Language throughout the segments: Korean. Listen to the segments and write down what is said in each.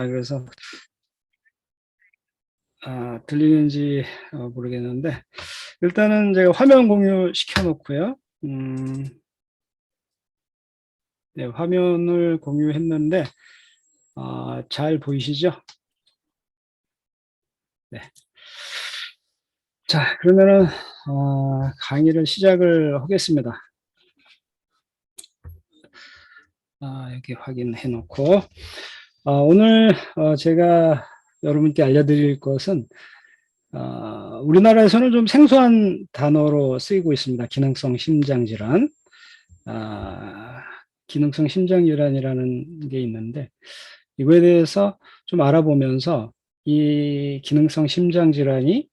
그래서 들리는지 모르겠는데 일단은 제가 화면 공유 시켜 놓고요. 네, 화면을 공유했는데 잘 보이시죠? 네. 자, 그러면은 강의를 시작을 하겠습니다. 여기 확인해 놓고 오늘 제가 여러분께 알려드릴 것은 우리나라에서는 좀 생소한 단어로 쓰이고 있습니다. 기능성 심장질환. 기능성 심장질환이라는 게 있는데 이거에 대해서 좀 알아보면서 이 기능성 심장질환이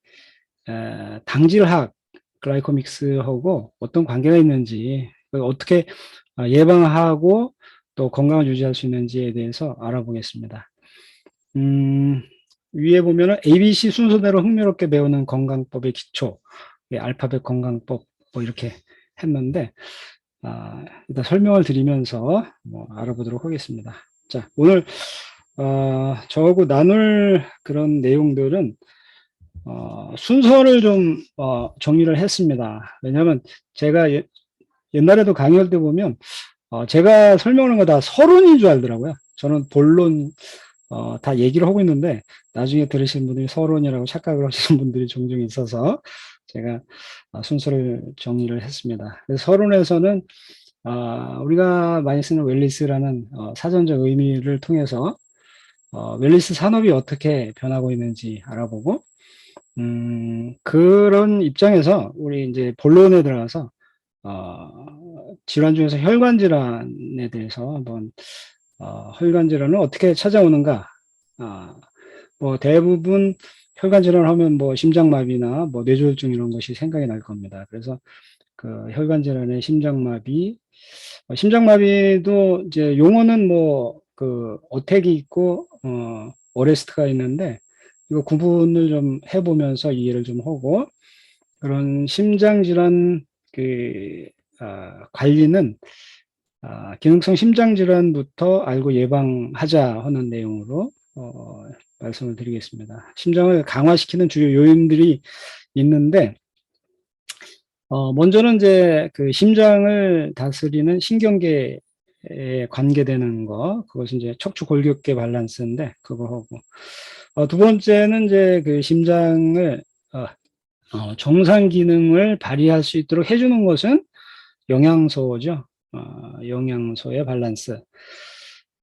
당질학 글라이코믹스하고 어떤 관계가 있는지 어떻게 예방하고 또 건강을 유지할 수 있는지에 대해서 알아보겠습니다. 위에 보면은 ABC 순서대로 흥미롭게 배우는 건강법의 기초, 알파벳 건강법 뭐 이렇게 했는데 일단 설명을 드리면서 알아보도록 하겠습니다. 자, 오늘 저하고 나눌 그런 내용들은 순서를 좀 정리를 했습니다. 왜냐하면 제가 옛날에도 강의할 때 보면 제가 설명하는 거 다 서론인 줄 알더라고요. 저는 본론 다 얘기를 하고 있는데 나중에 들으시는 분들이 서론이라고 착각을 하시는 분들이 종종 있어서 제가 순서를 정리를 했습니다. 그래서 서론에서는 우리가 많이 쓰는 웰리스라는 사전적 의미를 통해서 웰리스 산업이 어떻게 변하고 있는지 알아보고 그런 입장에서 우리 이제 본론에 들어가서 질환 중에서 혈관 질환에 대해서 한번 혈관 질환은 어떻게 찾아오는가? 뭐 대부분 혈관 질환을 하면 뭐 심장마비나 뭐 뇌졸중 이런 것이 생각이 날 겁니다. 그래서 그 혈관 질환의 심장마비, 심장마비도 이제 용어는 뭐 그 어택이 있고 어레스트가 있는데 이거 구분을 좀 해보면서 이해를 좀 하고 그런 심장 질환 그 관리는 기능성 심장 질환부터 알고 예방하자 하는 내용으로 말씀을 드리겠습니다. 심장을 강화시키는 주요 요인들이 있는데 먼저는 이제 그 심장을 다스리는 신경계에 관계되는 거, 그것은 이제 척추골격계 밸런스인데 그거 하고 두 번째는 이제 그 심장을 정상 기능을 발휘할 수 있도록 해주는 것은 영양소죠. 영양소의 밸런스.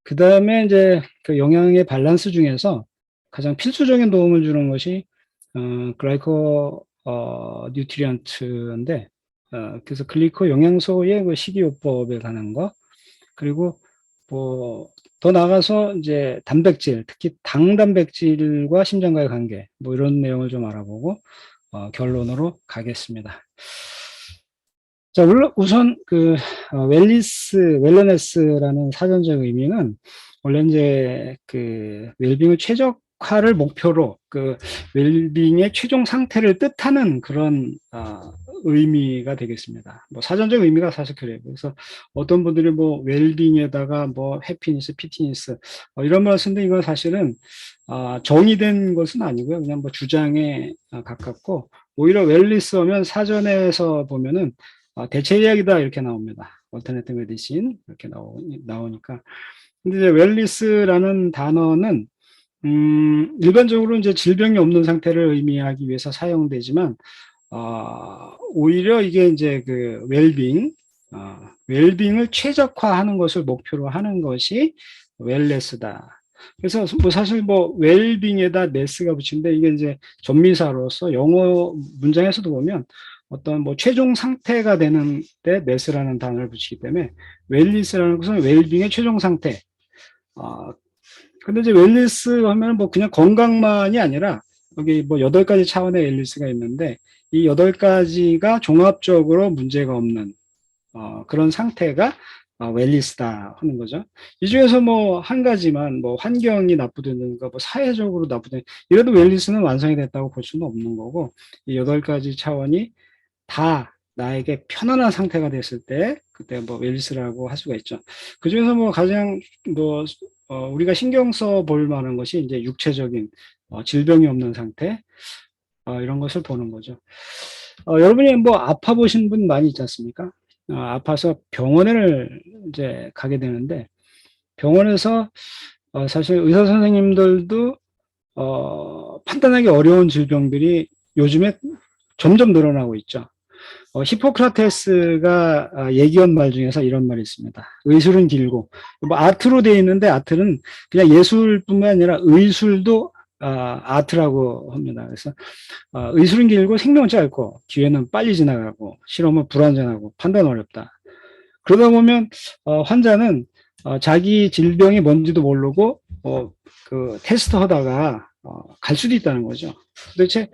그 다음에 이제 그 영양의 밸런스 중에서 가장 필수적인 도움을 주는 것이 글라이코 뉴트리언트인데 그래서 글리코 영양소의 그 식이요법에 관한 거 그리고 뭐 더 나가서 이제 단백질 특히 당 단백질과 심장과의 관계 뭐 이런 내용을 좀 알아보고 결론으로 가겠습니다. 자, 우선 그 웰너네스라는 사전적 의미는 원래 이제 그 웰빙의 최적화를 목표로 그 웰빙의 최종 상태를 뜻하는 그런 의미가 되겠습니다. 뭐 사전적 의미가 사실 그래요. 그래서 어떤 분들이 뭐 웰빙에다가 뭐 해피니스, 피트니스 이런 말 쓰는데 이건 사실은 정의된 것은 아니고요. 그냥 뭐 주장에 가깝고 오히려 웰리스 하면 사전에서 보면은 대체의학이다 이렇게 나옵니다. 얼터네티브 메디신 이렇게 나오니까. 근데 이제 웰리스라는 단어는 일반적으로 이제 질병이 없는 상태를 의미하기 위해서 사용되지만 오히려 이게 이제 그 웰빙을 최적화하는 것을 목표로 하는 것이 웰네스다. 그래서 뭐 사실 뭐 웰빙에다 네스가 붙이는데 이게 이제 전미사로서 영어 문장에서도 보면 어떤 뭐 최종 상태가 되는데 네스라는 단어를 붙이기 때문에 웰리스라는 것은 웰빙의 최종 상태. 근데 이제 웰리스 하면 뭐 그냥 건강만이 아니라 여기 뭐 8가지 차원의 웰리스가 있는데 이 8가지가 종합적으로 문제가 없는 그런 상태가 웰리스다 하는 거죠. 이 중에서 뭐 한 가지만 뭐 환경이 나쁘다든가 뭐 사회적으로 나쁘다 이래도 웰리스는 완성이 됐다고 볼 수는 없는 거고 이 8가지 차원이 다 나에게 편안한 상태가 됐을 때 그때 뭐 웰리스라고 할 수가 있죠. 그 중에서 뭐 가장 뭐 우리가 신경 써 볼 만한 것이 이제 육체적인 질병이 없는 상태, 이런 것을 보는 거죠. 여러분이 뭐 아파 보신 분 많이 있지 않습니까? 아파서 병원을 이제 가게 되는데 병원에서 사실 의사 선생님들도 판단하기 어려운 질병들이 요즘에 점점 늘어나고 있죠. 히포크라테스가 얘기한 말 중에서 이런 말이 있습니다. 의술은 길고, 뭐 아트로 되어 있는데 아트는 그냥 예술뿐만 아니라 의술도 아트라고 합니다. 그래서 의술은 길고 생명은 짧고 기회는 빨리 지나가고 실험은 불완전하고 판단 어렵다. 그러다 보면 환자는 자기 질병이 뭔지도 모르고 그 테스트 하다가 갈 수도 있다는 거죠. 도대체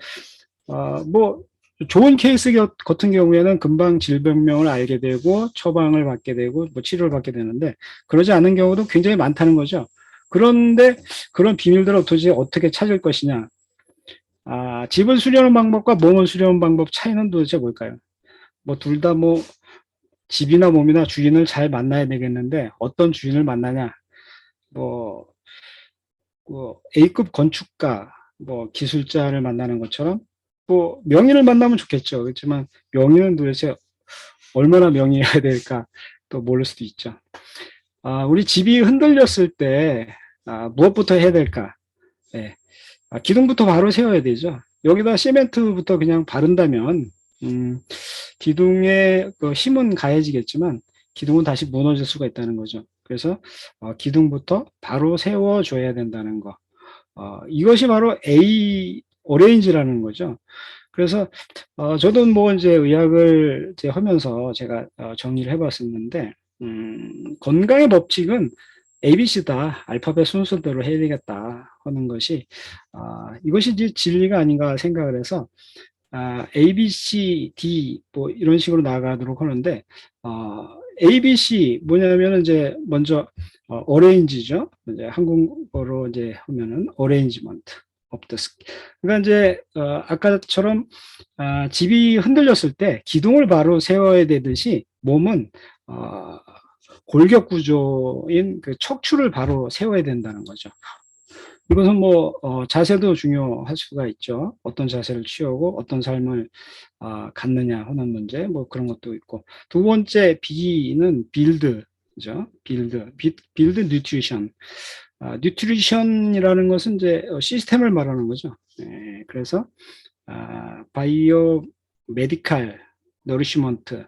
뭐 좋은 케이스 같은 경우에는 금방 질병명을 알게 되고 처방을 받게 되고 뭐 치료를 받게 되는데 그러지 않은 경우도 굉장히 많다는 거죠. 그런데 그런 비밀들을 도대체 어떻게 찾을 것이냐? 집을 수리하는 방법과 몸을 수리하는 방법 차이는 도대체 뭘까요? 뭐 둘 다 뭐 집이나 몸이나 주인을 잘 만나야 되겠는데 어떤 주인을 만나냐? 뭐, 뭐 A급 건축가, 뭐 기술자를 만나는 것처럼 뭐 명인을 만나면 좋겠죠. 그렇지만 명인은 도대체 얼마나 명의해야 될까 또 모를 수도 있죠. 우리 집이 흔들렸을 때 무엇부터 해야 될까? 네. 기둥부터 바로 세워야 되죠. 여기다 시멘트부터 그냥 바른다면 기둥에 그 힘은 가해지겠지만 기둥은 다시 무너질 수가 있다는 거죠. 그래서 기둥부터 바로 세워줘야 된다는 거. 이것이 바로 A 오레인지라는 거죠. 그래서 저도 뭐 이제 의학을 이제 하면서 제가 정리를 해봤었는데 건강의 법칙은 ABC다. 알파벳 순서대로 해야 되겠다 하는 것이 이것이 이제 진리가 아닌가 생각을 해서 A, B, C, D 뭐 이런 식으로 나가도록 하는데 ABC 뭐냐면은 이제 먼저 오레인지죠. 이제 한국어로 이제 하면은 어레인지먼트 오브 더 그러니까 이제 아까처럼 집이 흔들렸을 때 기둥을 바로 세워야 되듯이 몸은 골격 구조인 그 척추를 바로 세워야 된다는 거죠. 이것은 뭐 자세도 중요할 수가 있죠. 어떤 자세를 취하고 어떤 삶을 갖느냐 하는 문제, 뭐 그런 것도 있고. 두 번째 B는 빌드죠. 빌드 뉴트리션. 뉴트리션이라는 것은 이제 시스템을 말하는 거죠. 네, 그래서 바이오 메디칼 너리시먼트.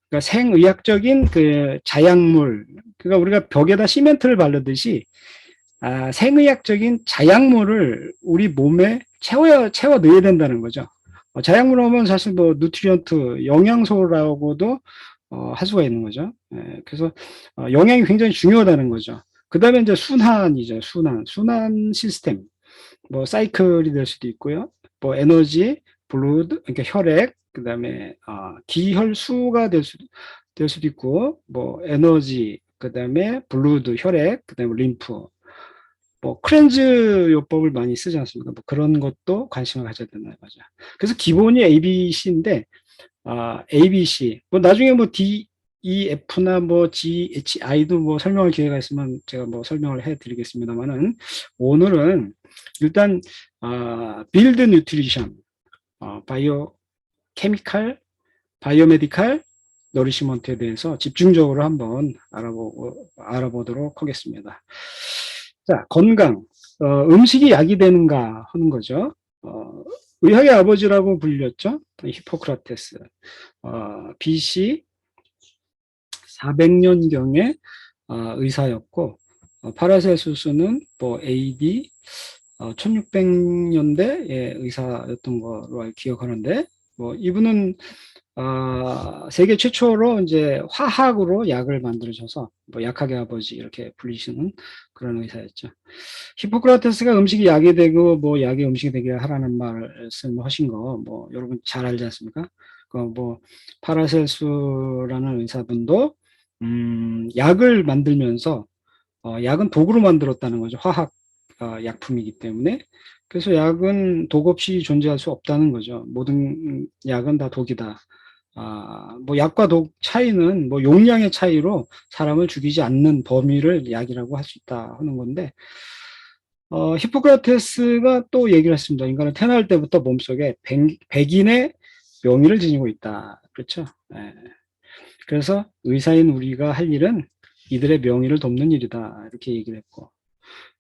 그러니까 생의학적인 그 자약물. 그러니까 우리가 벽에다 시멘트를 바르듯이 생의학적인 자약물을 우리 몸에 채워 넣어야 된다는 거죠. 자약물 하면 사실 뭐 누트리언트, 영양소라고도 할 수가 있는 거죠. 그래서 영양이 굉장히 중요하다는 거죠. 그 다음에 이제 순환이죠. 순환 시스템. 뭐 사이클이 될 수도 있고요. 뭐 에너지, 블루드, 그러니까 혈액, 그 다음에 기혈수가 될 수도 있고, 뭐 에너지, 그 다음에 블루드, 혈액, 그 다음에 림프, 뭐 크렌즈 요법을 많이 쓰지 않습니까? 뭐 그런 것도 관심을 가져야 된다는 거죠. 그래서 기본이 ABC인데 ABC 뭐 나중에 뭐 DEF나 뭐 GHI도 뭐 설명할 기회가 있으면 제가 뭐 설명을 해드리겠습니다만은 오늘은 일단 빌드 뉴트리션, 바이오 케미칼, 바이오메디칼 너리시먼트에 대해서 집중적으로 한번 알아보도록 하겠습니다. 자, 건강. 음식이 약이 되는가 하는 거죠. 의학의 아버지라고 불렸죠. 히포크라테스. BC 400년경에 의사였고, 파라셀수스는 뭐 AD 1600년대의 의사였던 거로 기억하는데, 뭐 이분은 세계 최초로 이제 화학으로 약을 만들어줘서 뭐 약학의 아버지 이렇게 불리시는 그런 의사였죠. 히포크라테스가 음식이 약이 되고 뭐 약이 음식이 되게 하라는 말씀을 하신 거 뭐 여러분 잘 알지 않습니까? 그 뭐 파라셀수라는 의사분도 약을 만들면서 약은 도구로 만들었다는 거죠. 화학 약품이기 때문에. 그래서 약은 독 없이 존재할 수 없다는 거죠. 모든 약은 다 독이다. 뭐 약과 독 차이는 뭐 용량의 차이로 사람을 죽이지 않는 범위를 약이라고 할 수 있다 하는 건데, 히포크라테스가 또 얘기를 했습니다. 인간은 태어날 때부터 몸속에 백인의 명의를 지니고 있다. 그렇죠? 예. 그래서 의사인 우리가 할 일은 이들의 명의를 돕는 일이다. 이렇게 얘기를 했고,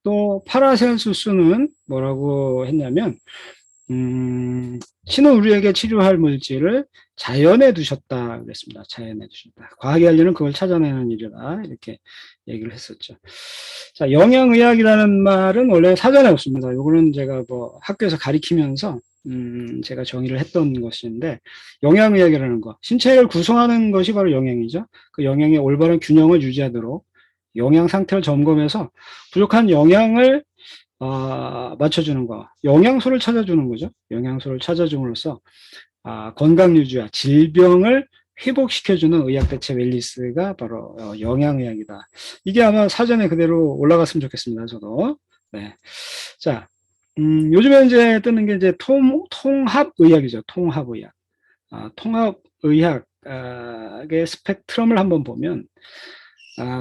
또 파라셀수스는 뭐라고 했냐면, 신은 우리에게 치료할 물질을 자연에 두셨다 그랬습니다. 자연에 두셨다. 과학이 할 일은 그걸 찾아내는 일이다. 이렇게 얘기를 했었죠. 자, 영양의학이라는 말은 원래 사전에 없습니다. 요거는 제가 뭐 학교에서 가리키면서 제가 정의를 했던 것인데, 영양의학이라는 거, 신체를 구성하는 것이 바로 영양이죠. 그 영양의 올바른 균형을 유지하도록 영양 상태를 점검해서 부족한 영양을 맞춰주는 거, 영양소를 찾아주는 거죠. 영양소를 찾아줌으로써 건강 유지와 질병을 회복시켜주는 의학 대체 웰니스가 바로 영양의학이다. 이게 아마 사전에 그대로 올라갔으면 좋겠습니다. 저도. 네. 자, 요즘에 이제 뜨는 게 이제 통합의학이죠. 통합의학. 통합의학의 스펙트럼을 한번 보면,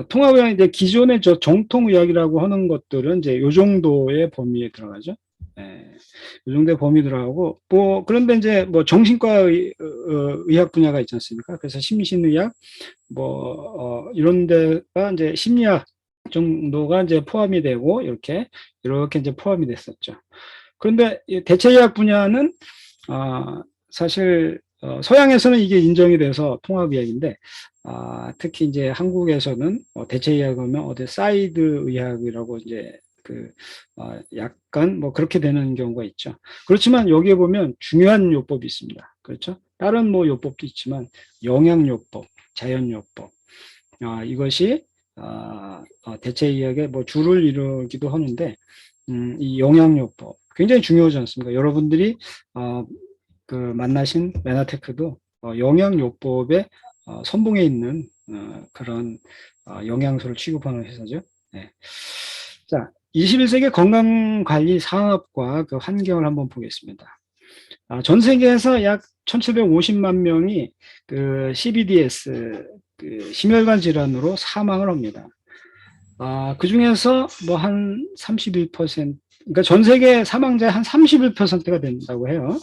통합의학 이제 기존의 저 정통의학이라고 하는 것들은 이제 요 정도의 범위에 들어가죠. 예, 요 정도의 범위 들어가고, 뭐, 그런데 이제 뭐 정신과 의학 분야가 있지 않습니까? 그래서 심신의학, 뭐, 이런 데가 이제 심리학 정도가 이제 포함이 되고, 이렇게 이제 포함이 됐었죠. 그런데 이 대체의학 분야는, 사실, 서양에서는 이게 인정이 돼서 통합의학인데, 특히 이제 한국에서는 대체의학이면 어디 사이드 의학이라고 이제 약간 뭐 그렇게 되는 경우가 있죠. 그렇지만 여기에 보면 중요한 요법이 있습니다. 그렇죠? 다른 뭐 요법도 있지만 영양요법, 자연요법, 이것이 대체의학의 뭐 주를 이루기도 하는데, 이 영양요법 굉장히 중요하지 않습니까? 여러분들이 만나신 메나테크도 영양요법의 선봉에 있는 그런 영양소를 취급하는 회사죠. 네. 자, 21세기 건강관리 산업과 그 환경을 한번 보겠습니다. 전 세계에서 약 1,750만 명이 그 CBDS, 그 심혈관 질환으로 사망을 합니다. 그 중에서 뭐 한 31%, 그러니까 전 세계 사망자의 한 31%가 된다고 해요.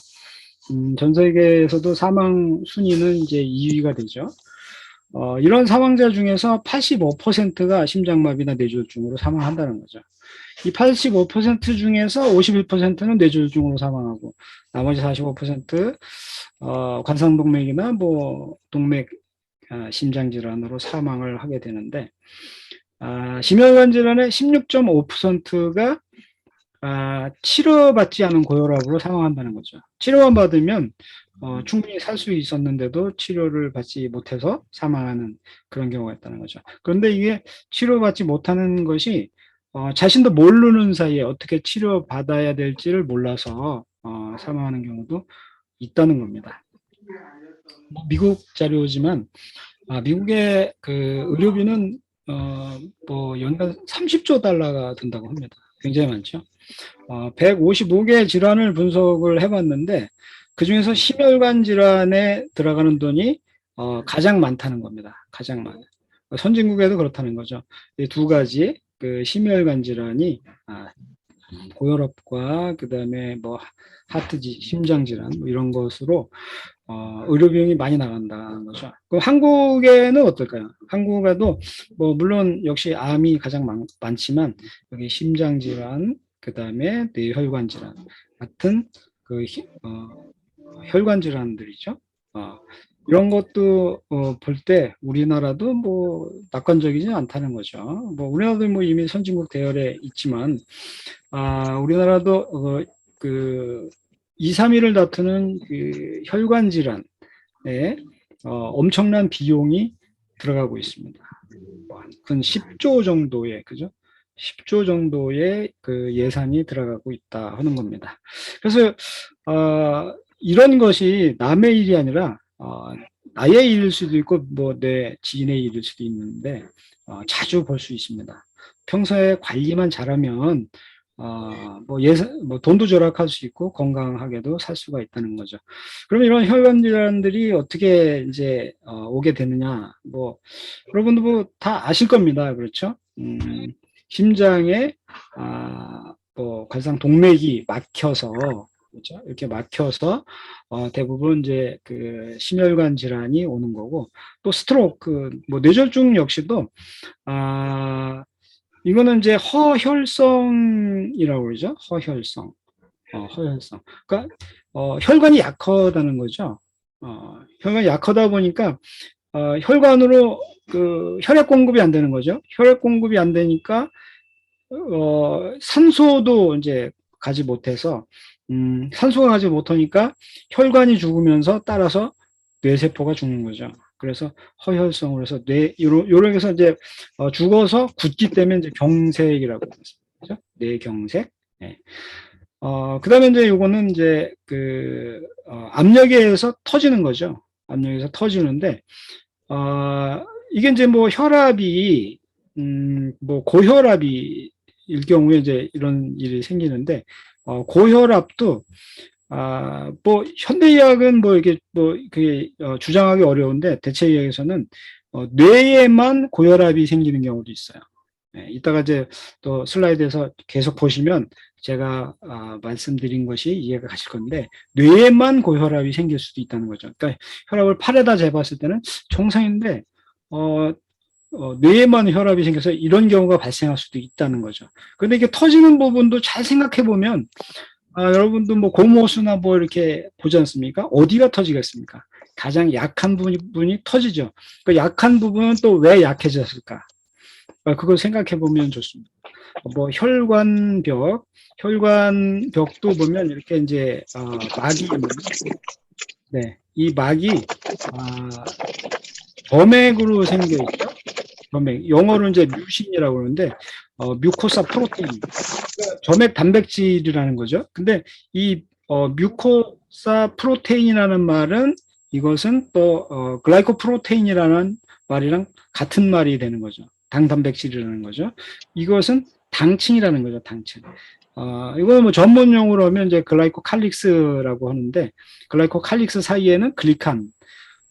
전 세계에서도 사망 순위는 이제 2위가 되죠. 이런 사망자 중에서 85%가 심장마비나 뇌졸중으로 사망한다는 거죠. 이 85% 중에서 51%는 뇌졸중으로 사망하고, 나머지 45% 관상동맥이나 뭐 동맥 심장질환으로 사망을 하게 되는데, 심혈관 질환의 16.5%가 치료받지 않은 고혈압으로 사망한다는 거죠. 치료만 받으면 충분히 살 수 있었는데도 치료를 받지 못해서 사망하는 그런 경우가 있다는 거죠. 그런데 이게 치료받지 못하는 것이 자신도 모르는 사이에 어떻게 치료받아야 될지를 몰라서 사망하는 경우도 있다는 겁니다. 뭐 미국 자료지만 미국의 그 의료비는 뭐 연간 30조 달러가 든다고 합니다. 굉장히 많죠. 155개 질환을 분석을 해봤는데 그중에서 심혈관 질환에 들어가는 돈이 가장 많다는 겁니다. 가장 많아요. 선진국에도 그렇다는 거죠. 이 두 가지 그 심혈관 질환이 고혈압과 그다음에 뭐 심장 질환 뭐 이런 것으로 의료 비용이 많이 나간다는 거죠. 그럼 한국에는 어떨까요? 한국에도 뭐 물론 역시 암이 가장 많지만 여기 심장 질환, 그다음에 뇌혈관 질환 같은 그 혈관 질환들이죠. 이런 것도 볼 때 우리나라도 뭐 낙관적이지 않다는 거죠. 뭐 우리나라도 뭐 이미 선진국 대열에 있지만 우리나라도 그 2, 3위를 다투는 그 혈관 질환에 엄청난 비용이 들어가고 있습니다. 근 10조 정도의 그죠? 10조 정도의 그 예산이 들어가고 있다 하는 겁니다. 그래서 이런 것이 남의 일이 아니라 나의 일일 수도 있고 뭐 내 지인의 일일 수도 있는데 자주 볼 수 있습니다. 평소에 관리만 잘하면 뭐 돈도 절약할 수 있고 건강하게도 살 수가 있다는 거죠. 그러면 이런 혈관 질환들이 어떻게 이제 오게 되느냐? 뭐 여러분도 뭐 다 아실 겁니다. 그렇죠? 심장에 뭐 가장 동맥이 막혀서 그렇죠? 이렇게 막혀서 대부분 이제 그 심혈관 질환이 오는 거고 또 스트로크, 뭐 뇌졸중 역시도 아 이거는 이제 허혈성이라고 그러죠. 허혈성. 허혈성. 그러니까 혈관이 약하다는 거죠. 혈관이 약하다 보니까 혈관으로 그 혈액 공급이 안 되는 거죠. 혈액 공급이 안 되니까 산소도 이제 가지 못해서 산소가 가지 못하니까 혈관이 죽으면서 따라서 뇌세포가 죽는 거죠. 그래서 허혈성으로 해서 요렇게 해서 이제 죽어서 굳기 때문에 이제 경색이라고 했습니다. 뇌경색. 네. 그다음에 이제 요거는 이제 압력에 의해서 터지는 거죠. 압력에 의해서 터지는데 이게 이제 뭐 혈압이 뭐 고혈압이 일 경우에 이제 이런 일이 생기는데 고혈압도 뭐 현대의학은 뭐 이게 뭐 그게 주장하기 어려운데 대체의학에서는 뇌에만 고혈압이 생기는 경우도 있어요. 네, 이따가 이제 또 슬라이드에서 계속 보시면 제가 말씀드린 것이 이해가 가실 건데 뇌에만 고혈압이 생길 수도 있다는 거죠. 그러니까 혈압을 팔에다 재봤을 때는 정상인데 뇌에만 혈압이 생겨서 이런 경우가 발생할 수도 있다는 거죠. 근데 이게 터지는 부분도 잘 생각해 보면 여러분도 뭐 고무호수나 뭐 이렇게 보지 않습니까? 어디가 터지겠습니까? 가장 약한 부분이 터지죠. 그 약한 부분은 또 왜 약해졌을까? 그걸 생각해 보면 좋습니다. 뭐 혈관벽도 보면 이렇게 이제 막이 있는, 네, 이 막이 점액으로 생겨 있죠. 점액. 영어로 이제 뮤신이라고 그러는데 뮤코사 프로테인. 그러니까 점액 단백질이라는 거죠. 근데 이 뮤코사 프로테인이라는 말은 이것은 또 글라이코 프로테인이라는 말이랑 같은 말이 되는 거죠. 당 단백질이라는 거죠. 이것은 당층이라는 거죠. 당층. 이거는 뭐 전문 용어로 하면 이제 글라이코 칼릭스라고 하는데 글라이코 칼릭스 사이에는 글리칸,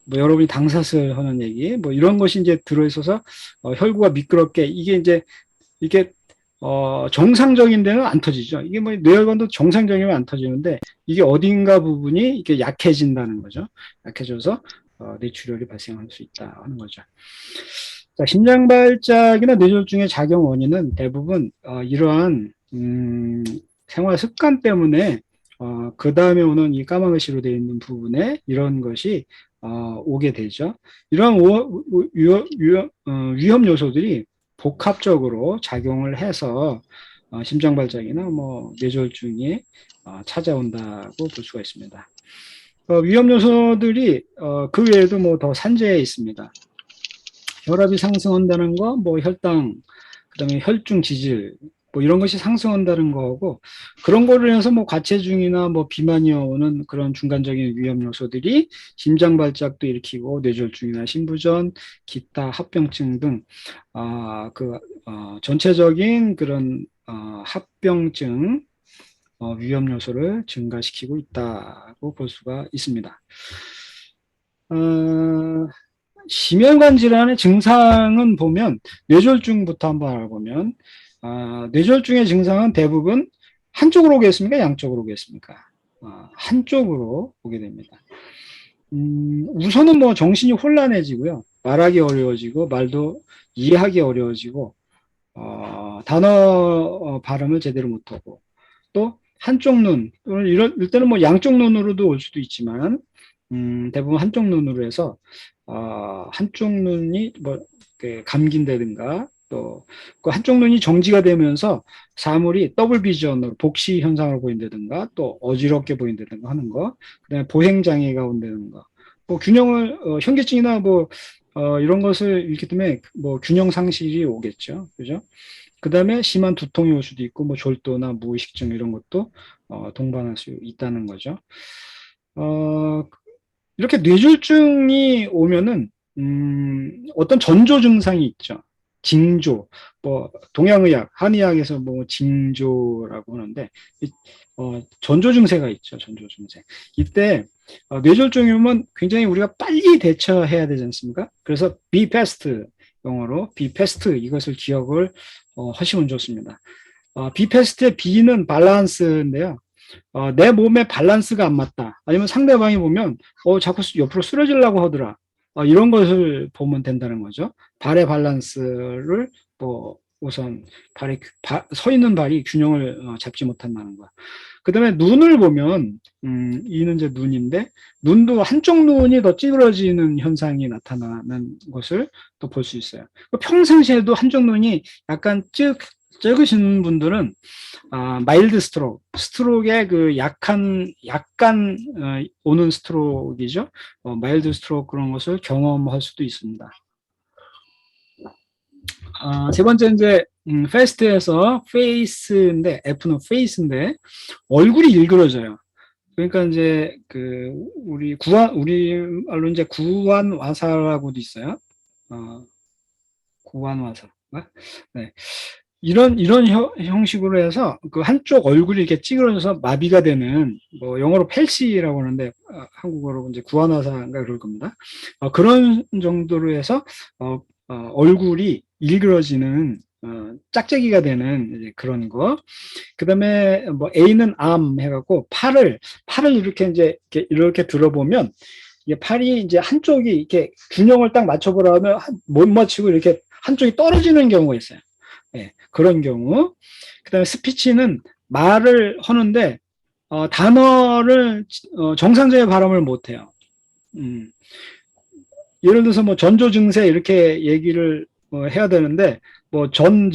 뭐 여러분이 당사슬 하는 얘기, 뭐 이런 것이 이제 들어있어서 혈구가 미끄럽게 이게 정상적인 데는 안 터지죠. 이게 뭐 뇌혈관도 정상적이면 안 터지는데 이게 어딘가 부분이 이게 약해진다는 거죠. 약해져서 뇌출혈이 발생할 수 있다 하는 거죠. 자, 심장발작이나 뇌졸중의 작용 원인은 대부분 이러한 생활 습관 때문에 그 다음에 오는 이 까마귀시로 되어 있는 부분에 이런 것이 오게 되죠. 이러한 위험 요소들이 복합적으로 작용을 해서 심장발작이나 뭐 뇌졸중이 찾아온다고 볼 수가 있습니다. 위험 요소들이 그 외에도 뭐 더 산재해 있습니다. 혈압이 상승한다는 거, 뭐 혈당, 그다음에 혈중 지질, 뭐 이런 것이 상승한다는 거고 그런 거를 해서 뭐 과체중이나 뭐 비만이 오는 그런 중간적인 위험 요소들이 심장 발작도 일으키고 뇌졸중이나 심부전, 기타 합병증 등 전체적인 그런 합병증 위험 요소를 증가시키고 있다고 볼 수가 있습니다. 심혈관 질환의 증상은 보면 뇌졸중부터 한번 알아보면 뇌졸중의 증상은 대부분 한쪽으로 오겠습니까? 양쪽으로 오겠습니까? 한쪽으로 오게 됩니다. 우선은 뭐 정신이 혼란해지고요. 말하기 어려워지고 말도 이해하기 어려워지고 단어 발음을 제대로 못하고 또 한쪽 눈 또는 이럴 때는 뭐 양쪽 눈으로도 올 수도 있지만 대부분 한쪽 눈으로 해서 한쪽 눈이 뭐 감긴다든가 또 그 한쪽 눈이 정지가 되면서 사물이 더블 비전으로 복시 현상으로 보인다든가 또 어지럽게 보인다든가 하는 거, 그다음에 보행 장애가 온다든가, 뭐 균형을 현기증이나 뭐 이런 것을 읽기 때문에 뭐 균형 상실이 오겠죠, 그죠? 그다음에 심한 두통이 올 수도 있고 뭐 졸도나 무의식증 이런 것도 동반할 수 있다는 거죠. 이렇게 뇌졸중이 오면은 어떤 전조 증상이 있죠. 징조, 뭐 동양의학, 한의학에서 뭐 징조라고 하는데 전조 증세가 있죠. 전조 증세. 이때 뇌졸중이 오면 굉장히 우리가 빨리 대처해야 되지 않습니까? 그래서 be fast, 영어로 be fast, 이것을 기억을 하시면 좋습니다. be fast의 B는 밸런스인데요. 내 몸에 밸런스가 안 맞다. 아니면 상대방이 보면 자꾸 옆으로 쓰러지려고 하더라. 이런 것을 보면 된다는 거죠. 발의 밸런스를 뭐 우선 서 있는 발이 균형을 잡지 못한다는 거야. 그 다음에 눈을 보면 이는 이제 눈인데, 눈도 한쪽 눈이 더 찌그러지는 현상이 나타나는 것을 또 볼 수 있어요. 평상시에도 한쪽 눈이 약간 적으신 분들은 마일드 스트로크의 그 약간 오는 스트로크이죠. 마일드 스트로크 그런 것을 경험할 수도 있습니다. 세 번째 이제 페스트에서 페이스인데, F는 페이스인데 얼굴이 일그러져요. 그러니까 이제 우리 말로 이제 구완화사라고도 있어요. 구완화사. 네. 이런 형식으로 해서 그 한쪽 얼굴이 이렇게 찌그러져서 마비가 되는, 뭐 영어로 펠시라고 하는데 한국어로 이제 구안화사인가 그럴 겁니다. 그런 정도로 해서 얼굴이 일그러지는 짝짝이가 되는 이제 그런 거. 그다음에 뭐 A는 암 해갖고 팔을 이렇게 이제 이렇게 들어보면 이게 팔이 이제 한쪽이 이렇게 균형을 딱 맞춰보라면 못 맞추고 이렇게 한쪽이 떨어지는 경우가 있어요. 네, 그런 경우. 그다음에 스피치는 말을 하는데 단어를 정상적인 발음을 못해요. 예를 들어서 뭐 전조 증세 이렇게 얘기를 해야 되는데 뭐 이런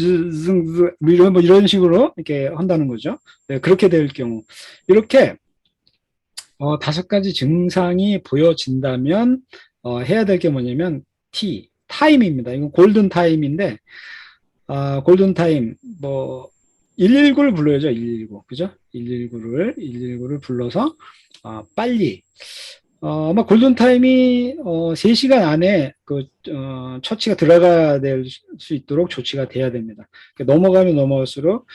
식으로 이렇게 한다는 거죠. 네, 그렇게 될 경우 이렇게 5가지 증상이 보여진다면 해야 될 게 뭐냐면 타임입니다. 이건 골든 타임인데 골든 타임, 뭐, 119를 불러야죠, 119. 그죠? 119를 불러서, 빨리. 아마 골든 타임이, 3시간 안에 처치가 들어가야 될 수 있도록 조치가 돼야 됩니다. 넘어가면 넘어갈수록,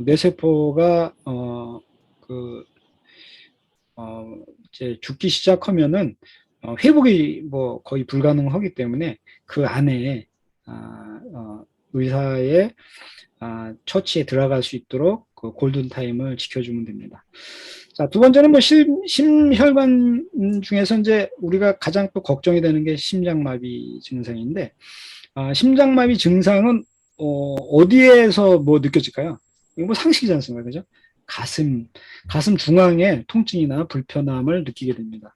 뇌세포가, 이제 죽기 시작하면은, 회복이 뭐 거의 불가능하기 때문에 그 안에, 의사의 처치에 들어갈 수 있도록 그 골든타임을 지켜주면 됩니다. 자, 두 번째는 뭐 심혈관 중에서 이제 우리가 가장 또 걱정이 되는 게 심장마비 증상인데, 심장마비 증상은 어디에서 뭐 느껴질까요? 이거 뭐 상식이지 않습니까? 그죠? 가슴 중앙에 통증이나 불편함을 느끼게 됩니다.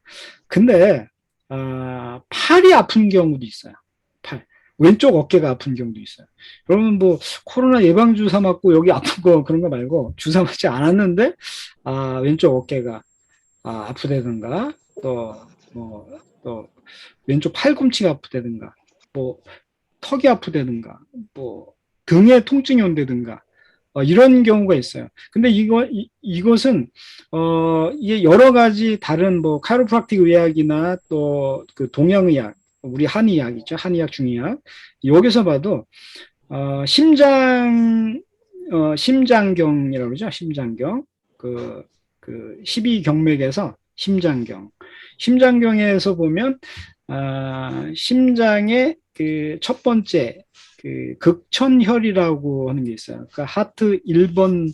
근데 팔이 아픈 경우도 있어요. 왼쪽 어깨가 아픈 경우도 있어요. 그러면 뭐 코로나 예방 주사 맞고 여기 아픈 거 그런 거 말고 주사 맞지 않았는데 왼쪽 어깨가 아프다든가 또 왼쪽 팔꿈치가 아프다든가 뭐 턱이 아프다든가 뭐 등에 통증이 온다든가 이런 경우가 있어요. 근데 이것은 이게 여러 가지 다른 뭐 카이로프락틱 의학이나 또 그 동양의학, 우리 한의학 있죠. 한의학, 중의학. 여기서 봐도, 심장경이라고 그러죠. 심장경. 12경맥에서 심장경. 심장경에서 보면, 심장의 그 첫 번째, 극천혈이라고 하는 게 있어요. 그러니까 하트 1번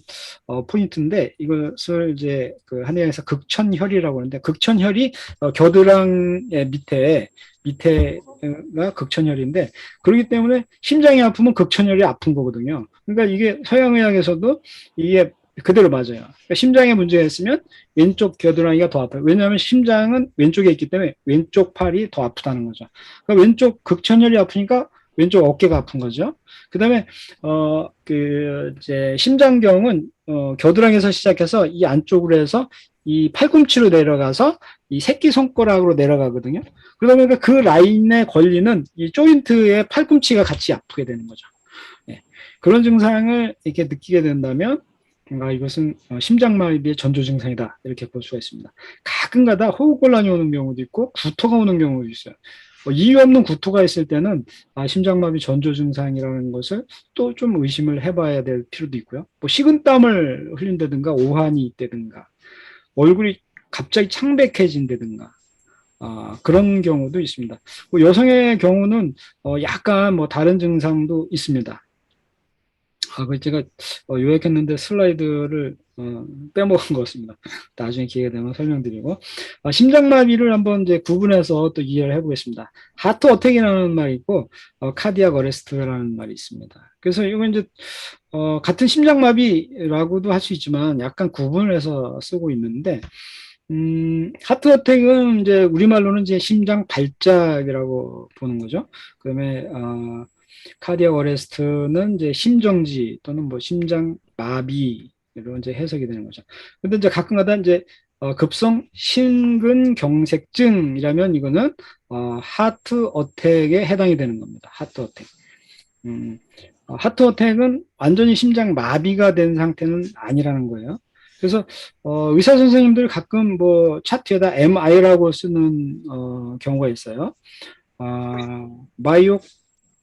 포인트인데 이것을 이제 그 한의학에서 극천혈이라고 하는데 극천혈이 겨드랑이 밑에가 극천혈인데 그렇기 때문에 심장이 아프면 극천혈이 아픈 거거든요. 그러니까 이게 서양의학에서도 이게 그대로 맞아요. 그러니까 심장에 문제가 있으면 왼쪽 겨드랑이가 더 아파요. 왜냐하면 심장은 왼쪽에 있기 때문에 왼쪽 팔이 더 아프다는 거죠. 그러니까 왼쪽 극천혈이 아프니까 왼쪽 어깨가 아픈 거죠. 그 다음에, 이제, 심장경은, 겨드랑이에서 시작해서 이 안쪽으로 해서 이 팔꿈치로 내려가서 이 새끼손가락으로 내려가거든요. 그러다 보니까 그 라인에 걸리는 이 조인트의 팔꿈치가 같이 아프게 되는 거죠. 네. 그런 증상을 이렇게 느끼게 된다면, 이것은 심장마비의 전조 증상이다. 이렇게 볼 수가 있습니다. 가끔가다 호흡곤란이 오는 경우도 있고, 구토가 오는 경우도 있어요. 이유 없는 구토가 있을 때는 심장마비 전조 증상이라는 것을 또 좀 의심을 해봐야 될 필요도 있고요. 뭐 식은땀을 흘린다든가 오한이 있다든가 얼굴이 갑자기 창백해진다든가 그런 경우도 있습니다. 뭐 여성의 경우는 약간 뭐 다른 증상도 있습니다. 그 제가 요약했는데 슬라이드를 빼먹은 것 같습니다. 나중에 기회가 되면 설명드리고 심장마비를 한번 이제 구분해서 또 이해를 해보겠습니다. 하트 어택이라는 말이 있고 카디악 어레스트라는 말이 있습니다. 그래서 이건 이제 같은 심장마비라고도 할 수 있지만 약간 구분을 해서 쓰고 있는데 하트 어택은 이제 우리말로는 이제 심장 발작이라고 보는 거죠. 그다음에 카디악 어레스트는 이제 심정지 또는 뭐 심장 마비로 이제 해석이 되는 거죠. 근데 이제 가끔가다 이제 급성 심근경색증이라면 이거는 하트 어택에 해당이 되는 겁니다. 하트 어택. 하트 어택은 완전히 심장 마비가 된 상태는 아니라는 거예요. 그래서 의사 선생님들 가끔 뭐 차트에다 MI라고 쓰는 경우가 있어요. 마이오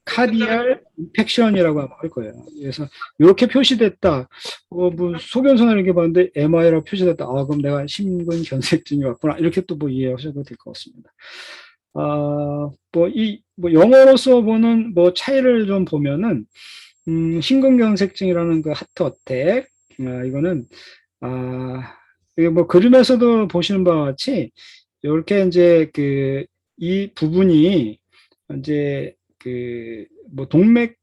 카디알 인펙션이라고 할 거예요. 그래서 이렇게 표시됐다. 뭐 소견서나 이렇게 봤는데 MI라고 표시됐다. 그럼 내가 심근경색증이 왔구나. 이렇게 또 뭐 이해하셔도 될 것 같습니다. 뭐 영어로서 보는 뭐 차이를 좀 보면은 심근경색증이라는 그 하트 어택 이거는 이게 뭐 그림에서도 보시는 바와 같이 이렇게 이제 그 이 부분이 이제 그 뭐 동맥이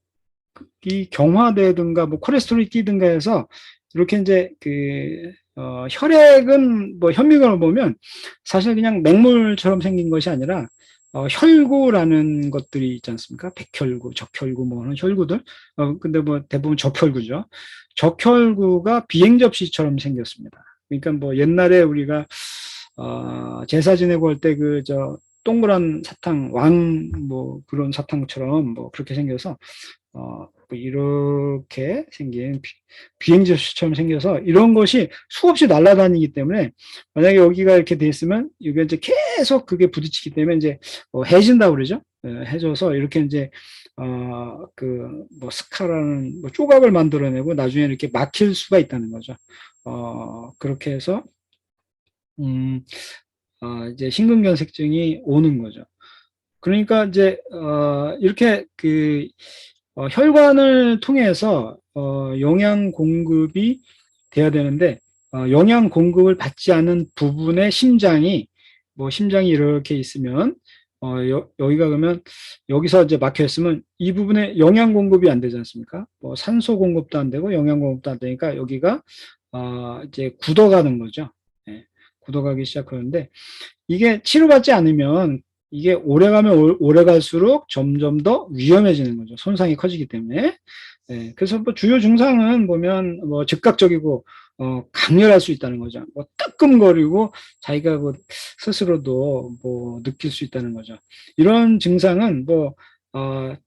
경화되든가 뭐 콜레스테롤이 뛰든가 해서 이렇게 이제 그 혈액은 뭐 현미경을 보면 사실 그냥 맹물처럼 생긴 것이 아니라 혈구라는 것들이 있지 않습니까? 백혈구, 적혈구 뭐 하는 혈구들. 근데 뭐 대부분 적혈구죠. 적혈구가 비행접시처럼 생겼습니다. 그러니까 뭐 옛날에 우리가 제사 지내고 할 때 그 저 동그란 사탕 왕 뭐 그런 사탕처럼 뭐 그렇게 생겨서 뭐 이렇게 생긴 비행접시처럼 생겨서 이런 것이 수없이 날아다니기 때문에 만약에 여기가 이렇게 돼 있으면 이게 이제 계속 그게 부딪히기 때문에 이제 해진다고 그러죠. 해져서 이렇게 이제 그 뭐 스카라는 뭐 조각을 만들어내고 나중에 이렇게 막힐 수가 있다는 거죠. 그렇게 해서 이제 심근경색증이 오는 거죠. 그러니까 이제 이렇게 그 혈관을 통해서 영양 공급이 돼야 되는데 영양 공급을 받지 않은 부분의 심장이 뭐 심장이 이렇게 있으면 여기가 그러면 여기서 이제 막혀 있으면 이 부분에 영양 공급이 안 되지 않습니까? 뭐 산소 공급도 안 되고 영양 공급도 안 되니까 여기가 이제 굳어가는 거죠. 예, 굳어가기 시작하는데 이게 치료받지 않으면 이게 오래가면 오래갈수록 점점 더 위험해지는 거죠. 손상이 커지기 때문에. 예, 그래서 뭐 주요 증상은 보면 뭐 즉각적이고 강렬할 수 있다는 거죠. 뭐 뜨끔거리고 자기가 뭐 스스로도 뭐 느낄 수 있다는 거죠. 이런 증상은 뭐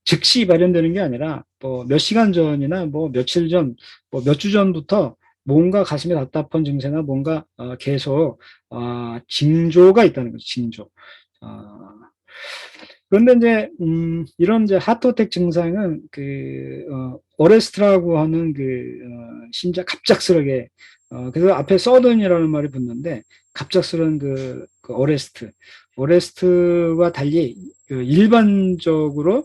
즉시 발현되는 게 아니라 뭐 몇 시간 전이나 뭐 며칠 전, 뭐 몇 주 전부터 뭔가 가슴이 답답한 증세나 뭔가 계속 징조가 있다는 거죠. 징조. 그런데 이제 이런 이제 하트어택 증상은 그 어레스트라고 하는 그 심장 갑작스럽게 그래서 앞에 서든이라는 말이 붙는데 갑작스러운 그 어레스트와 달리 그 일반적으로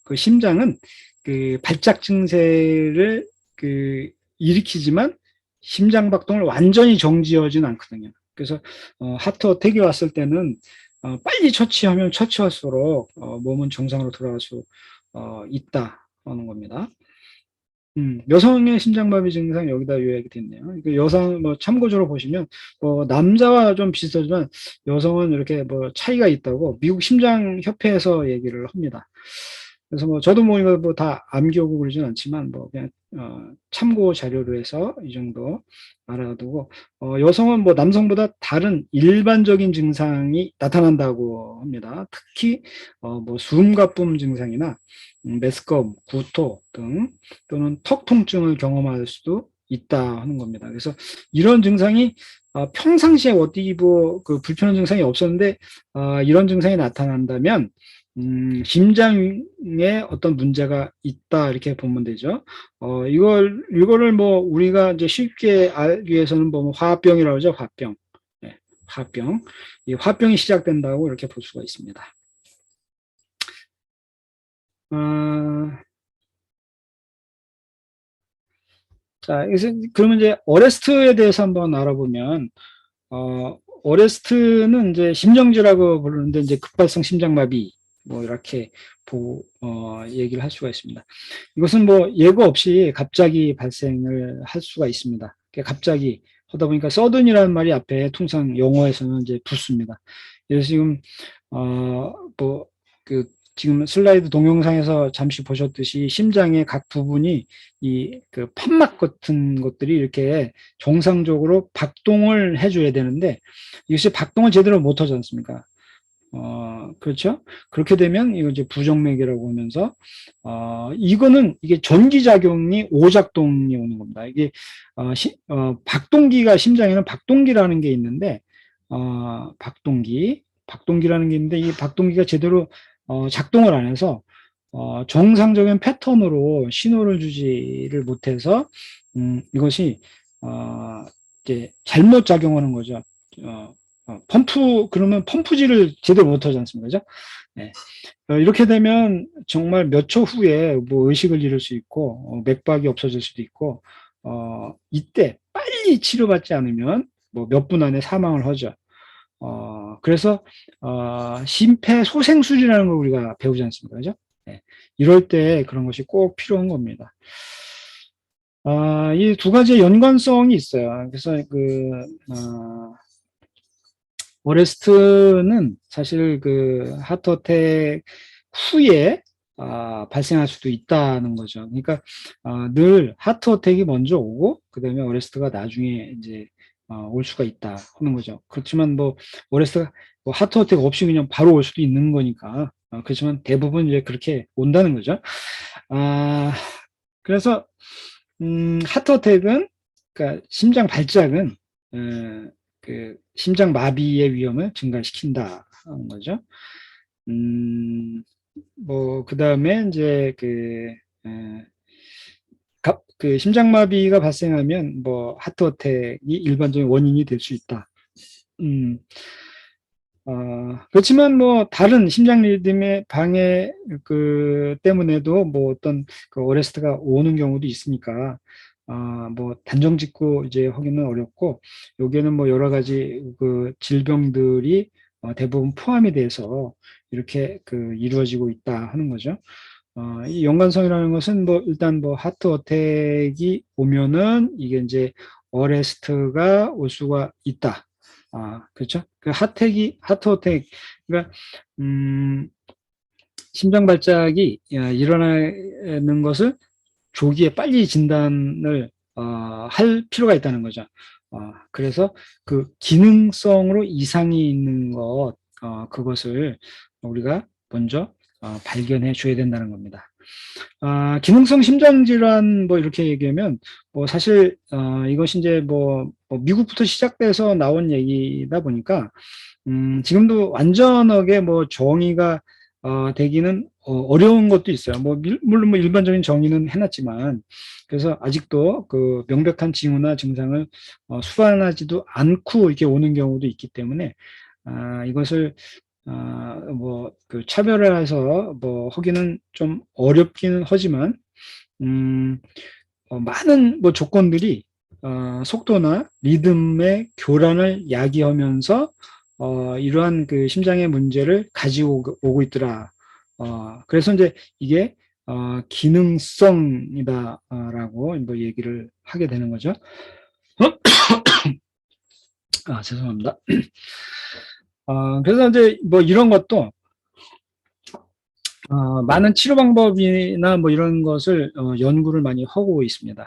그 심장은 그 발작 증세를 그 일으키지만 심장 박동을 완전히 정지하지는 않거든요. 그래서 하트어택이 왔을 때는 빨리 처치하면 처치할수록 몸은 정상으로 돌아갈 수 있다 하는 겁니다. 여성의 심장마비 증상 여기다 요약이 됐네요. 여성 뭐 참고적으로 보시면 남자와 좀 비슷하지만 여성은 이렇게 뭐 차이가 있다고 미국 심장협회에서 얘기를 합니다. 그래서 뭐 저도 뭐 이거 뭐 다 암기하고 그러진 않지만 뭐 그냥 참고 자료로 해서 이 정도 알아두고 여성은 뭐 남성보다 다른 일반적인 증상이 나타난다고 합니다. 특히 뭐 숨가쁨 증상이나 메스꺼움, 구토 등 또는 턱 통증을 경험할 수도 있다 하는 겁니다. 그래서 이런 증상이 평상시에 어디 뭐 그 불편한 증상이 없었는데 이런 증상이 나타난다면 심장에 어떤 문제가 있다 이렇게 보면 되죠. 이거를 뭐 우리가 이제 쉽게 알기 위해서는 뭐 화병이라고 하죠. 화병. 네, 화병. 이 화병이 시작된다고 이렇게 볼 수가 있습니다. 아, 자, 그러면 이제 어레스트에 대해서 한번 알아보면, 어레스트는 이제 심정지라고 부르는데 이제 급발성 심장마비 뭐 이렇게 얘기를 할 수가 있습니다. 이것은 뭐 예고 없이 갑자기 발생을 할 수가 있습니다. 갑자기 하다 보니까 서든이라는 말이 앞에 통상 영어에서는 이제 붙습니다. 그래서 지금 뭐그 지금 슬라이드 동영상에서 잠시 보셨듯이 심장의 각 부분이 이 그 판막 같은 것들이 이렇게 정상적으로 박동을 해줘야 되는데 이것이 박동을 제대로 못하지 않습니까? 그렇죠? 그렇게 되면 이거 이제 부정맥이라고 하면서 이거는 이게 전기작용이 오작동이 오는 겁니다. 이게 박동기가 심장에는 박동기라는 게 있는데 박동기라는 게 있는데 이 박동기가 제대로 작동을 안 해서 정상적인 패턴으로 신호를 주지를 못해서 이것이 이제 잘못 작용하는 거죠. 그러면 펌프질을 제대로 못하지 않습니까? 그죠? 네. 이렇게 되면 정말 몇 초 후에 뭐 의식을 잃을 수 있고, 맥박이 없어질 수도 있고, 이때 빨리 치료받지 않으면 뭐 몇 분 안에 사망을 하죠. 그래서, 심폐소생술이라는 걸 우리가 배우지 않습니까? 그죠? 네. 이럴 때 그런 것이 꼭 필요한 겁니다. 이 두 가지의 연관성이 있어요. 그래서 오레스트는 사실 그 하트어택 후에 발생할 수도 있다는 거죠. 그러니까 늘 하트어택이 먼저 오고 그다음에 오레스트가 나중에 이제 올 수가 있다 하는 거죠. 그렇지만 뭐 오레스트가 뭐 하트어택 없이 그냥 바로 올 수도 있는 거니까 그렇지만 대부분 이제 그렇게 온다는 거죠. 아, 그래서 하트어택은 그러니까 심장 발작은 그 심장 마비의 위험을 증가시킨다 하는 거죠. 음, 뭐 그다음에 이제 그 심장마비가 발생하면 뭐 하트어택이 일반적인 원인이 될 수 있다. 음, 그렇지만 뭐 다른 심장 리듬의 방해 때문에도 뭐 어떤 그 어레스트가 오는 경우도 있으니까 뭐 단정 짓고 이제 하기는 어렵고 여기에는 뭐 여러 가지 그 질병들이 대부분 포함이 돼서 이렇게 그 이루어지고 있다 하는 거죠. 이 연관성이라는 것은 뭐 일단 뭐 하트 어택이 오면은 이게 이제 어레스트가 올 수가 있다. 그렇죠? 그 하트 어택, 그러니까, 심장 발작이 일어나는 것을 조기에 빨리 진단을, 할 필요가 있다는 거죠. 그래서 그 기능성으로 이상이 있는 그것을 우리가 먼저 발견해 줘야 된다는 겁니다. 기능성 심장질환 뭐 이렇게 얘기하면 뭐 사실 이것이 이제 뭐 미국부터 시작돼서 나온 얘기다 보니까 지금도 완전하게 뭐 정의가 되기는 어려운 것도 있어요. 뭐 물론 뭐 일반적인 정의는 해놨지만 그래서 아직도 그 명백한 징후나 증상을 수반하지도 않고 이렇게 오는 경우도 있기 때문에 이것을 뭐, 그 차별을 해서 뭐, 하기는 좀 어렵기는 하지만, 음, 많은 뭐 조건들이, 속도나 리듬의 교란을 야기하면서, 이러한 그 심장의 문제를 가지고 오고 있더라. 그래서 이제 이게, 기능성이다라고 뭐 얘기를 하게 되는 거죠. 죄송합니다. 그래서 이제 뭐 이런 것도 많은 치료 방법이나 뭐 이런 것을 연구를 많이 하고 있습니다.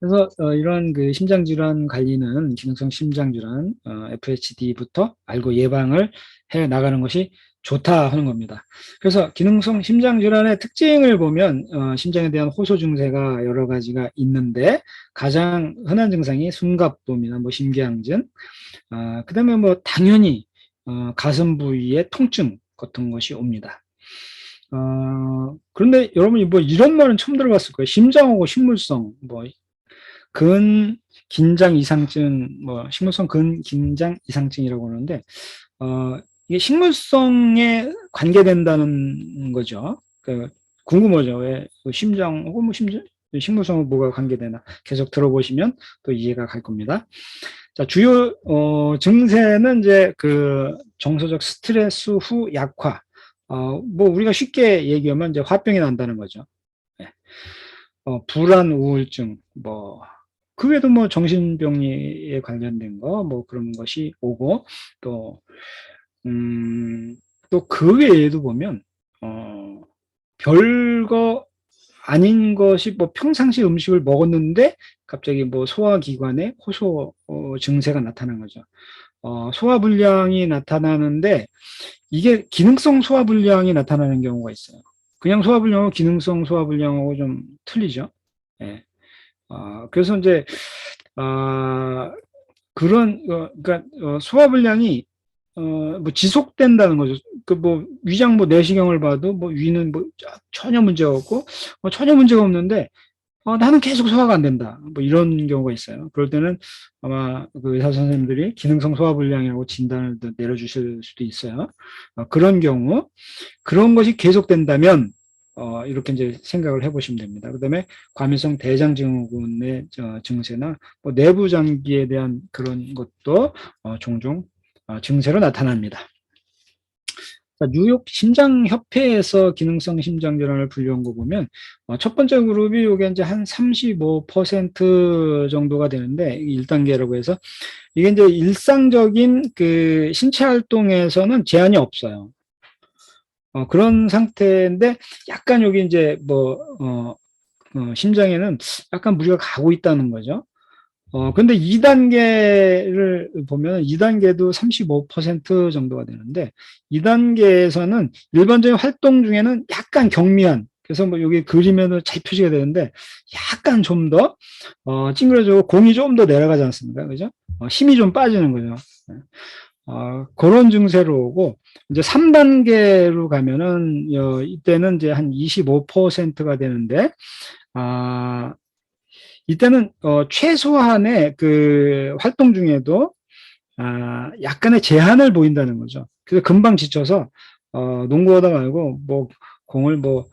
그래서 이런 그 심장질환 관리는 기능성 심장질환 FHD부터 알고 예방을 해 나가는 것이 좋다 하는 겁니다. 그래서 기능성 심장질환의 특징을 보면 심장에 대한 호소 증세가 여러 가지가 있는데 가장 흔한 증상이 숨가쁨이나 뭐 심경증, 그다음에 뭐 당연히 가슴 부위의 통증 같은 것이 옵니다. 그런데 여러분이 뭐 이런 말은 처음 들어봤을 거예요. 심장하고 식물성, 뭐, 긴장 이상증, 뭐, 식물성 긴장 이상증이라고 하는데, 이게 식물성에 관계된다는 거죠. 궁금하죠. 왜 심장 혹은 뭐 식물성은 뭐가 관계되나 계속 들어보시면 또 이해가 갈 겁니다. 자, 주요 증세는 이제 그 정서적 스트레스 후 약화. 뭐 우리가 쉽게 얘기하면 이제 화병이 난다는 거죠. 네. 불안, 우울증, 뭐 그 외에도 뭐 정신병리에 관련된 거, 뭐 그런 것이 오고 또 또 그 외에도 보면 별거 아닌 것이 뭐 평상시 음식을 먹었는데 갑자기 뭐 소화기관에 호소 증세가 나타난 거죠. 소화불량이 나타나는데 이게 기능성 소화불량이 나타나는 경우가 있어요. 그냥 소화불량하고 기능성 소화불량하고 좀 틀리죠. 예. 그래서 이제 그런 그러니까 소화불량이 뭐 지속된다는 거죠. 그 뭐 위장 뭐 내시경을 봐도 뭐 위는 뭐 전혀 문제가 없고 전혀 문제가 없는데 나는 계속 소화가 안 된다. 뭐 이런 경우가 있어요. 그럴 때는 아마 그 의사 선생님들이 기능성 소화불량이라고 진단을 내려주실 수도 있어요. 그런 경우 그런 것이 계속된다면 이렇게 이제 생각을 해보시면 됩니다. 그다음에 과민성 대장증후군의 증세나 뭐 내부 장기에 대한 그런 것도 종종 증세로 나타납니다. 뉴욕 심장협회에서 기능성 심장질환을 분류한 거 보면 첫 번째 그룹이 이게 이제 한 35% 정도가 되는데 1단계라고 해서 이게 이제 일상적인 그 신체 활동에서는 제한이 없어요. 그런 상태인데 약간 여기 이제 뭐 심장에는 약간 무리가 가고 있다는 거죠. 근데 2단계를 보면 2단계도 35% 정도가 되는데 2단계에서는 일반적인 활동 중에는 약간 경미한 그래서 뭐 여기 그림에도 잘 표시가 되는데 약간 좀 더 찡그려지고 공이 좀 더 내려가지 않습니까? 그죠? 힘이 좀 빠지는 거죠. 그런 증세로 오고 이제 3단계로 가면은 이때는 이제 한 25%가 되는데 이때는 최소한의 그 활동 중에도 약간의 제한을 보인다는 거죠. 그래서 금방 지쳐서 농구하다 말고 뭐 공을 뭐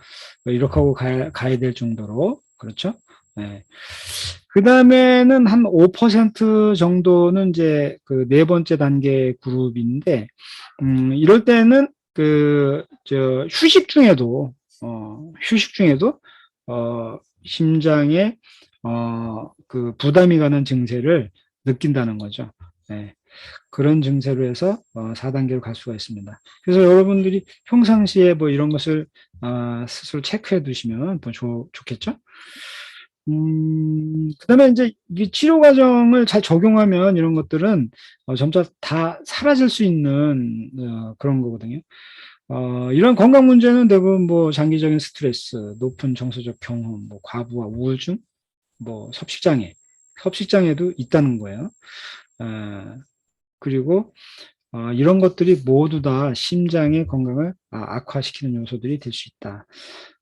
이렇게 하고 가야 될 정도로 그렇죠. 네. 그 다음에는 한 5% 정도는 이제 그 네 번째 단계 그룹인데 이럴 때는 그 저 휴식 중에도 심장에 그 부담이 가는 증세를 느낀다는 거죠. 네. 그런 증세로 해서 4단계로 갈 수가 있습니다. 그래서 여러분들이 평상시에 뭐 이런 것을 스스로 체크해 두시면 더 좋겠죠? 그다음에 이제 이 치료 과정을 잘 적용하면 이런 것들은 점차 다 사라질 수 있는 그런 거거든요. 이런 건강 문제는 대부분 뭐 장기적인 스트레스, 높은 정서적 경험, 뭐 과부하, 우울증, 뭐 섭식장애도 있다는 거예요. 그리고 이런 것들이 모두 다 심장의 건강을 악화시키는 요소들이 될 수 있다.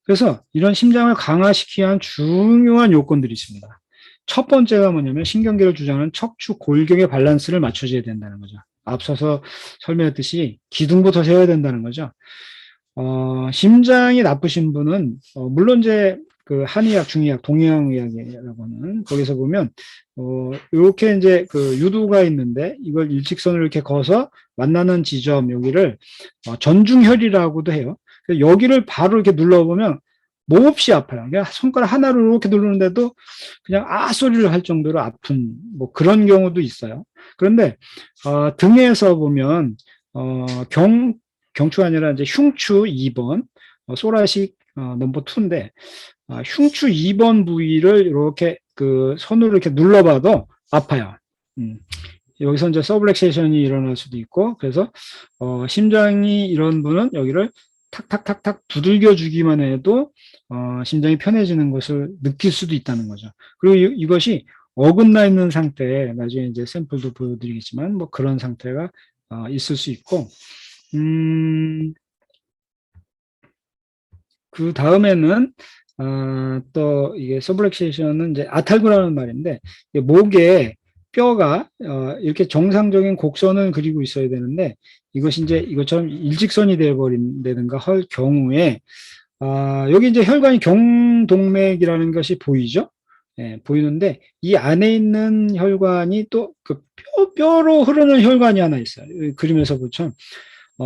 그래서 이런 심장을 강화시키기 위한 중요한 요건들이 있습니다. 첫 번째가 뭐냐면 신경계를 주장하는 척추 골격의 밸런스를 맞춰줘야 된다는 거죠. 앞서서 설명했듯이 기둥부터 세워야 된다는 거죠. 심장이 나쁘신 분은 물론 이제 그 한의학, 중의학, 동양의학이라고 하는 거기서 보면 이렇게 이제 그 유두가 있는데 이걸 일직선으로 이렇게 거서 만나는 지점 여기를 전중혈이라고도 해요. 여기를 바로 이렇게 눌러보면 몹시 아파요. 그냥 손가락 하나로 이렇게 누르는데도 그냥 소리를 할 정도로 아픈 뭐 그런 경우도 있어요. 그런데 등에서 보면 경추가 아니라 이제 흉추 2번 소라식 넘버 2인데 흉추 2번 부위를 이렇게 그 손으로 이렇게 눌러봐도 아파요. 여기서 이제 서브렉세이션이 일어날 수도 있고 그래서 심장이 이런 분은 여기를 탁탁탁탁 두들겨 주기만 해도 심장이 편해지는 것을 느낄 수도 있다는 거죠. 그리고 이것이 어긋나 있는 상태에 나중에 이제 샘플도 보여드리겠지만 뭐 그런 상태가 있을 수 있고 그 다음에는 또 이게 서브렉세이션은 이제 아탈구라는 말인데 목에 뼈가 이렇게 정상적인 곡선을 그리고 있어야 되는데 이것이 이제 이것처럼 일직선이 되어버린다든가 할 경우에 여기 이제 혈관이 경동맥이라는 것이 보이죠? 예, 보이는데 이 안에 있는 혈관이 또 그 뼈로 흐르는 혈관이 하나 있어요. 이 그림에서 보면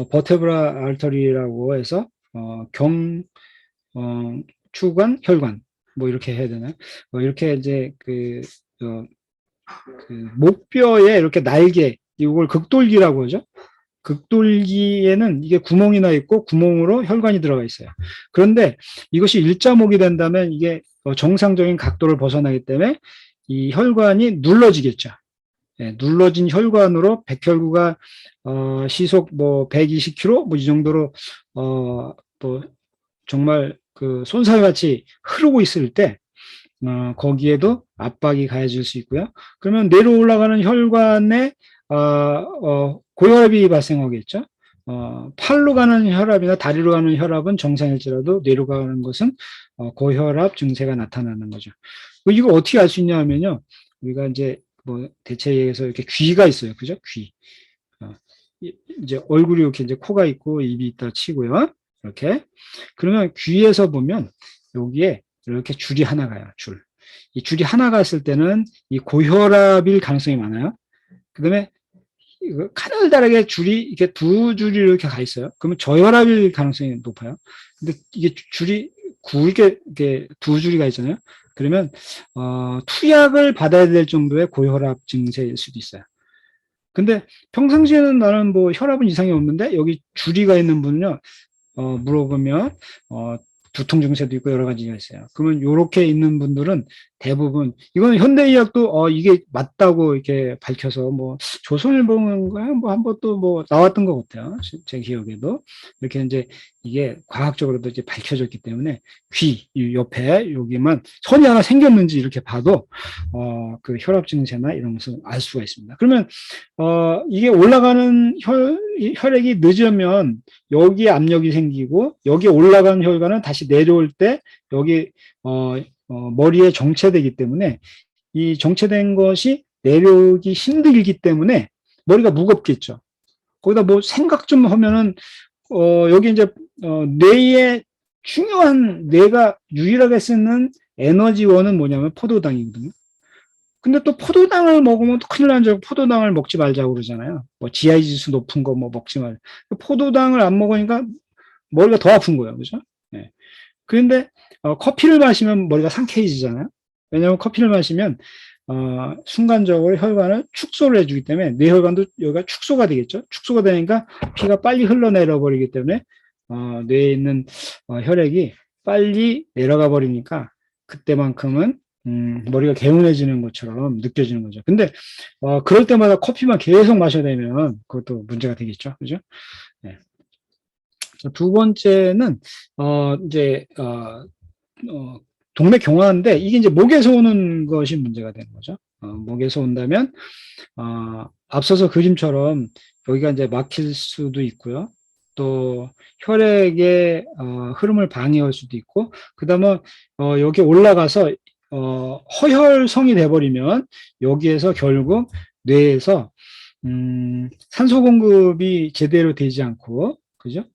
버테브라 알터리라고 해서 경 추관, 혈관 뭐 이렇게 해야 되나요? 이렇게 이제 그 목뼈에 이렇게 날개 이걸 극돌기라고 하죠. 극돌기에는 이게 구멍이 나 있고 구멍으로 혈관이 들어가 있어요. 그런데 이것이 일자목이 된다면 이게 정상적인 각도를 벗어나기 때문에 이 혈관이 눌러지겠죠. 예, 눌러진 혈관으로 백혈구가 시속 뭐 120km 뭐 이 정도로 뭐 정말 그 쏜살같이 흐르고 있을 때 거기에도 압박이 가해질 수 있고요. 그러면 내려 올라가는 혈관에 고혈압이 발생하겠죠. 팔로 가는 혈압이나 다리로 가는 혈압은 정상일지라도 내려가는 것은 고혈압 증세가 나타나는 거죠. 이거 어떻게 알 수 있냐 하면요. 우리가 이제 뭐 대체에서 이렇게 귀가 있어요. 그죠? 귀. 이제 얼굴이 이렇게 이제 코가 있고 입이 있다 치고요. 이렇게. 그러면 귀에서 보면 여기에 이렇게 줄이 하나 가요. 줄. 이 줄이 하나 갔을 때는 이 고혈압일 가능성이 많아요. 그 다음에 가늘다랗게 줄이 이렇게 두 줄이 이렇게 가 있어요. 그러면 저혈압일 가능성이 높아요. 근데 이게 줄이 굵게 이렇게 두 줄이 가 있잖아요. 그러면 투약을 받아야 될 정도의 고혈압 증세일 수도 있어요. 근데 평상시에는 나는 뭐 혈압은 이상이 없는데 여기 줄이가 있는 분은요, 물어보면, 두통 증세도 있고 여러 가지가 있어요. 그러면 이렇게 있는 분들은 대부분, 이거는 현대의학도, 이게 맞다고 이렇게 밝혀서 뭐, 조선일보인가요? 뭐, 한 번 또 뭐, 나왔던 것 같아요. 제 기억에도. 이렇게 이제 이게 과학적으로도 이제 밝혀졌기 때문에 귀, 이 옆에 여기만 선이 하나 생겼는지 이렇게 봐도, 그 혈압 증세나 이런 것을 알 수가 있습니다. 그러면, 이게 올라가는 혈액이 늦으면 여기에 압력이 생기고 여기에 올라간 혈관은 다시 내려올 때 여기 머리에 정체되기 때문에 이 정체된 것이 내려오기 힘들기 때문에 머리가 무겁겠죠. 거기다 뭐 생각 좀 하면은 여기 이제 뇌의 중요한 뇌가 유일하게 쓰는 에너지원은 뭐냐면 포도당이거든요. 근데 또 포도당을 먹으면 또 큰일 나는 줄 알고 포도당을 먹지 말자고 그러잖아요. 뭐 GI 지수 높은 거 뭐 먹지 말. 포도당을 안 먹으니까 머리가 더 아픈 거예요. 그죠? 네. 그런데 커피를 마시면 머리가 상쾌해지잖아요. 왜냐하면 커피를 마시면 순간적으로 혈관을 축소를 해주기 때문에 뇌혈관도 여기가 축소가 되겠죠. 축소가 되니까 피가 빨리 흘러내려 버리기 때문에 뇌에 있는 혈액이 빨리 내려가 버리니까 그때만큼은 머리가 개운해지는 것처럼 느껴지는 거죠. 근데 그럴 때마다 커피만 계속 마셔야 되면 그것도 문제가 되겠죠. 그죠? 네. 두 번째는 이제 동맥 경화인데 이게 이제 목에서 오는 것이 문제가 되는 거죠. 목에서 온다면 앞서서 그림처럼 여기가 이제 막힐 수도 있고요. 또 혈액의 흐름을 방해할 수도 있고, 그다음에 여기 올라가서 허혈성이 돼버리면 여기에서 결국 뇌에서 산소 공급이 제대로 되지 않고, 그죠?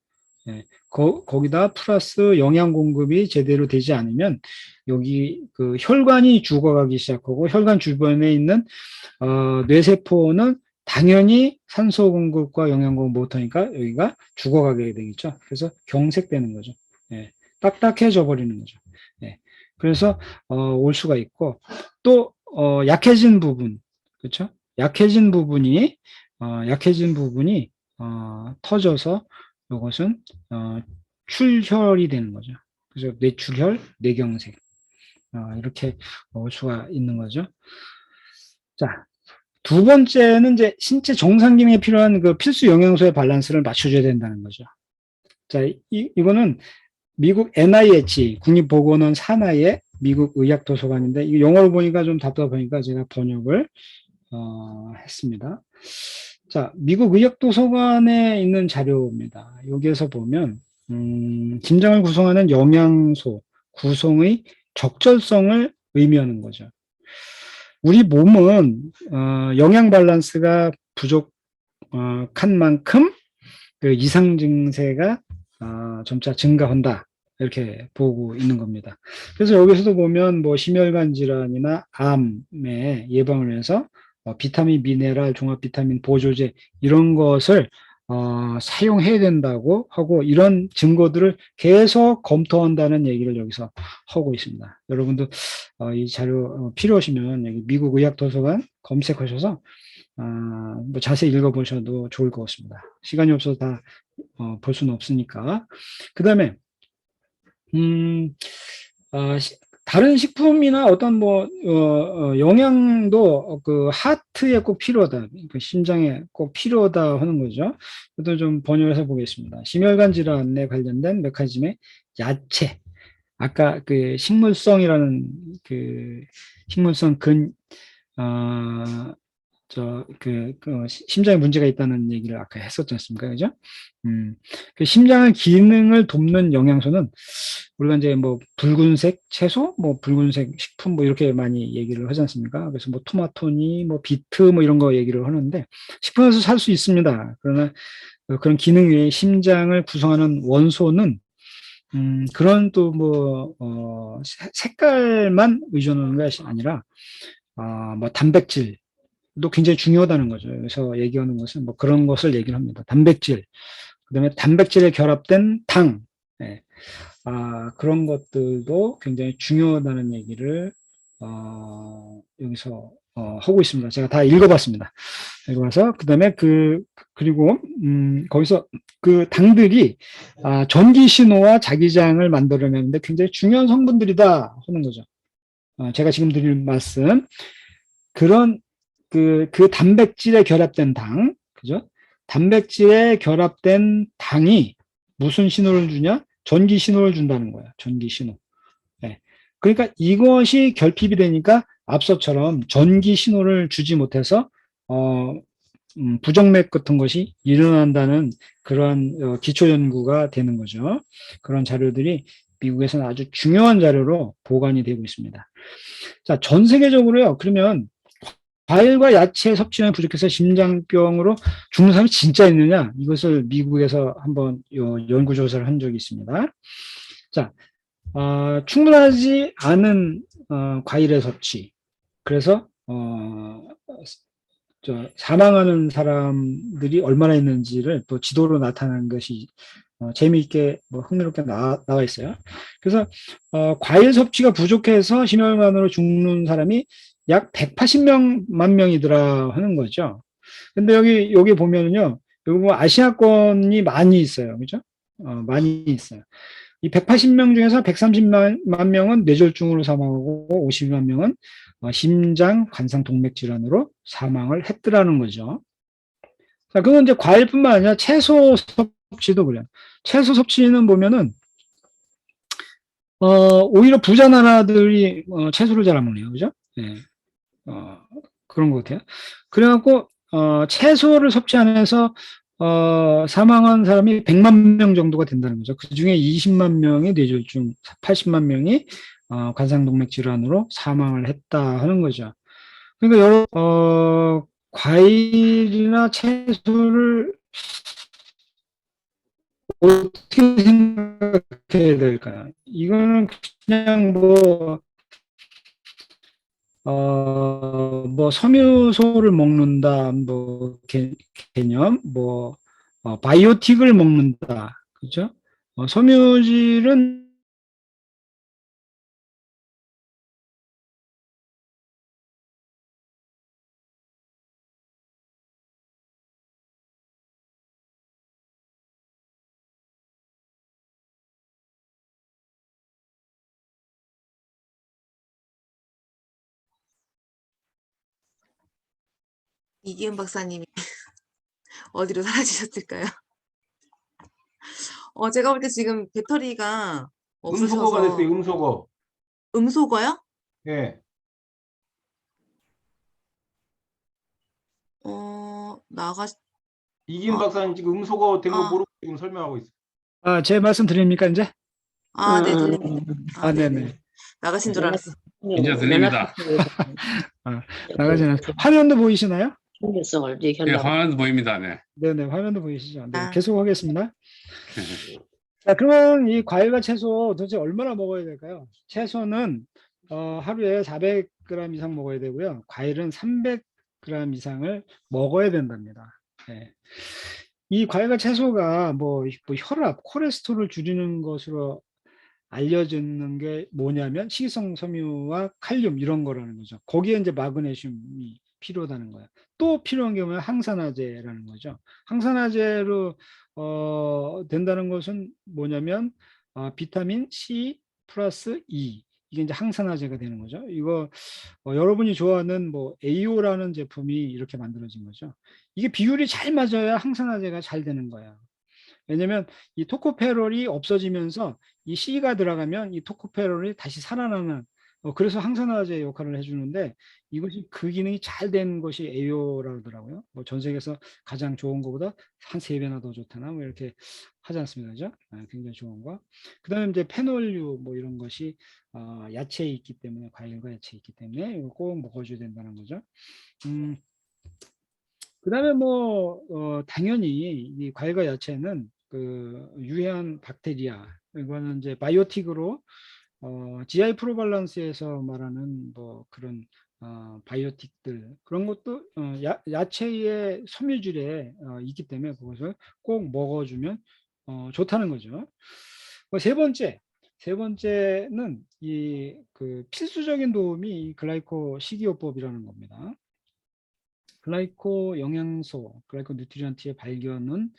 네. 거기다 플러스 영양 공급이 제대로 되지 않으면 여기 그 혈관이 죽어가기 시작하고 혈관 주변에 있는 뇌세포는 당연히 산소 공급과 영양 공급 못하니까 여기가 죽어가게 되겠죠. 그래서 경색되는 거죠. 예, 딱딱해져 버리는 거죠. 예, 그래서 올 수가 있고 또 약해진 부분, 그렇죠? 약해진 부분이 터져서 이것은 출혈이 되는 거죠. 그래서 뇌출혈, 뇌경색 이렇게 올 수가 있는 거죠. 자, 두 번째는 이제 신체 정상 기능에 필요한 그 필수 영양소의 밸런스를 맞춰줘야 된다는 거죠. 자, 이거는 미국 NIH 국립보건원 산하의 미국 의학도서관인데 이 영어로 보니까 좀 답답하니까 제가 번역을 했습니다. 자, 미국 의학도서관에 있는 자료입니다. 여기에서 보면 심장을 구성하는 영양소 구성의 적절성을 의미하는 거죠. 우리 몸은 영양 밸런스가 부족한 만큼 그 이상 증세가 점차 증가한다. 이렇게 보고 있는 겁니다. 그래서 여기서도 보면 뭐 심혈관 질환이나 암의 예방을 위해서 비타민, 미네랄, 종합 비타민 보조제 이런 것을 사용해야 된다고 하고 이런 증거들을 계속 검토한다는 얘기를 여기서 하고 있습니다. 여러분도 이 자료 필요하시면 여기 미국 의학도서관 검색하셔서 뭐 자세히 읽어보셔도 좋을 것 같습니다. 시간이 없어서 다 볼 수는 없으니까. 그 다음에 아, 다른 식품이나 어떤 뭐 영양도 그 하트에 꼭 필요하다, 그 심장에 꼭 필요하다 하는 거죠. 이것도 좀 번역해서 보겠습니다. 심혈관 질환에 관련된 메커니즘의 야채. 아까 그 식물성이라는 그 식물성 어, 심장에 문제가 있다는 얘기를 아까 했었지 않습니까? 그죠? 그 심장의 기능을 돕는 영양소는 우리가 이제 뭐 붉은색 채소, 뭐 붉은색 식품 뭐 이렇게 많이 얘기를 하지 않습니까? 그래서 뭐 토마토니 뭐 비트 뭐 이런 거 얘기를 하는데 식품에서 살 수 있습니다. 그러나 그런 기능 외에 심장을 구성하는 원소는 그런 또 뭐 색깔만 의존하는 것이 아니라 뭐 단백질 도 굉장히 중요하다는 거죠. 그래서 얘기하는 것은 뭐 그런 것을 얘기를 합니다. 단백질, 그다음에 단백질에 결합된 당, 예. 그런 것들도 굉장히 중요하다는 얘기를 여기서 하고 있습니다. 제가 다 읽어봤습니다. 읽어봐서 그다음에 그리고 거기서 그 당들이 전기 신호와 자기장을 만들어내는데 굉장히 중요한 성분들이다 하는 거죠. 제가 지금 드릴 말씀 그런 그 단백질에 결합된 당, 그죠? 단백질에 결합된 당이 무슨 신호를 주냐? 전기 신호를 준다는 거야. 전기 신호. 네. 그러니까 이것이 결핍이 되니까 앞서처럼 전기 신호를 주지 못해서 부정맥 같은 것이 일어난다는 그러한 기초 연구가 되는 거죠. 그런 자료들이 미국에서는 아주 중요한 자료로 보관이 되고 있습니다. 자, 전 세계적으로요. 그러면 과일과 야채 섭취량이 부족해서 심장병으로 죽는 사람이 진짜 있느냐? 이것을 미국에서 한번 연구조사를 한 적이 있습니다. 자, 충분하지 않은 과일의 섭취. 그래서 사망하는 사람들이 얼마나 있는지를 또 지도로 나타낸 것이 재미있게 뭐 흥미롭게 나와 있어요. 그래서 과일 섭취가 부족해서 심혈관으로 죽는 사람이 약 180만 명이더라 하는 거죠. 근데 여기 보면은요, 여기 뭐 아시아권이 많이 있어요. 그죠? 많이 있어요. 이 180명 중에서 130만 명은 뇌졸중으로 사망하고 50만 명은 심장 관상 동맥 질환으로 사망을 했더라는 거죠. 자, 그건 이제 과일뿐만 아니라 채소 섭취도 그래요. 채소 섭취는 보면은 오히려 부자 나라들이 채소를 잘 안 먹네요. 그죠? 네. 그런 것 같아요. 그래갖고 채소를 섭취 안 해서 사망한 사람이 100만 명 정도가 된다는 거죠. 그 중에 20만 명이 뇌졸중, 80만 명이 관상동맥 질환으로 사망을 했다 하는 거죠. 그러니까 과일이나 채소를 어떻게 생각해야 될까요? 이거는 그냥 뭐 섬유소를 먹는다, 뭐 개념, 뭐 바이오틱을 먹는다, 그죠? 섬유질은 이기훈 박사님이 어디로 사라지셨을까요? 제가 볼 때 지금 배터리가 음소거가 됐어요. 없으셔서 음소거. 음소거요? 예. 나가 이기훈 아, 박사님 지금 음소거 된 거 아, 모르고 지금 설명하고 있어요. 제 말씀 드립니까, 이제? 아, 네, 들립니다. 아, 네네. 네네. 나가신 줄 연합 알았어. 이제 들립니다. 연합에서 나가지는 화면도 보이시나요? 중요성을 예, 얘기하려고. 화면도 보입니다. 네. 네네, 화면도 보이시죠? 네, 아. 계속 하겠습니다. 자, 그러면 이 과일과 채소 도대체 얼마나 먹어야 될까요? 채소는 하루에 400g 이상 먹어야 되고요. 과일은 300g 이상을 먹어야 된답니다. 네. 이 과일과 채소가 뭐 혈압, 콜레스테롤을 줄이는 것으로 알려지는 게 뭐냐면 식이성 섬유와 칼륨 이런 거라는 거죠. 거기에 이제 마그네슘이 필요하다는 거예요. 또 필요한 게 뭐냐 항산화제라는 거죠. 항산화제로 된다는 것은 뭐냐면 비타민 C 플러스 E 이게 이제 항산화제가 되는 거죠. 이거 여러분이 좋아하는 뭐 AO라는 제품이 이렇게 만들어진 거죠. 이게 비율이 잘 맞아야 항산화제가 잘 되는 거예요. 왜냐면 이 토코페롤이 없어지면서 이 C가 들어가면 이 토코페롤이 다시 살아나는 그래서 항산화제 역할을 해주는데 이것이 그 기능이 잘 된 것이 AO라고 하더라고요. 뭐 전 세계에서 가장 좋은 것보다 한 3배나 더 좋다나 뭐 이렇게 하지 않습니까? 그죠? 굉장히 좋은 거. 그 다음에 이제 페놀류 뭐 이런 것이 야채에 있기 때문에 과일과 야채에 있기 때문에 이거 꼭 먹어줘야 된다는 거죠. 그다음에 뭐 당연히 이 과일과 야채는 그 유해한 박테리아 이거는 이제 바이오틱으로 GI 프로밸런스에서 말하는 뭐 그런 바이오틱들 그런 것도 야채의 섬유질에 있기 때문에 그것을 꼭 먹어주면 좋다는 거죠. 세 번째는 이 그 필수적인 도움이 이 글라이코 식이요법이라는 겁니다. 글라이코 영양소, 글라이코 뉴트리언트의 발견은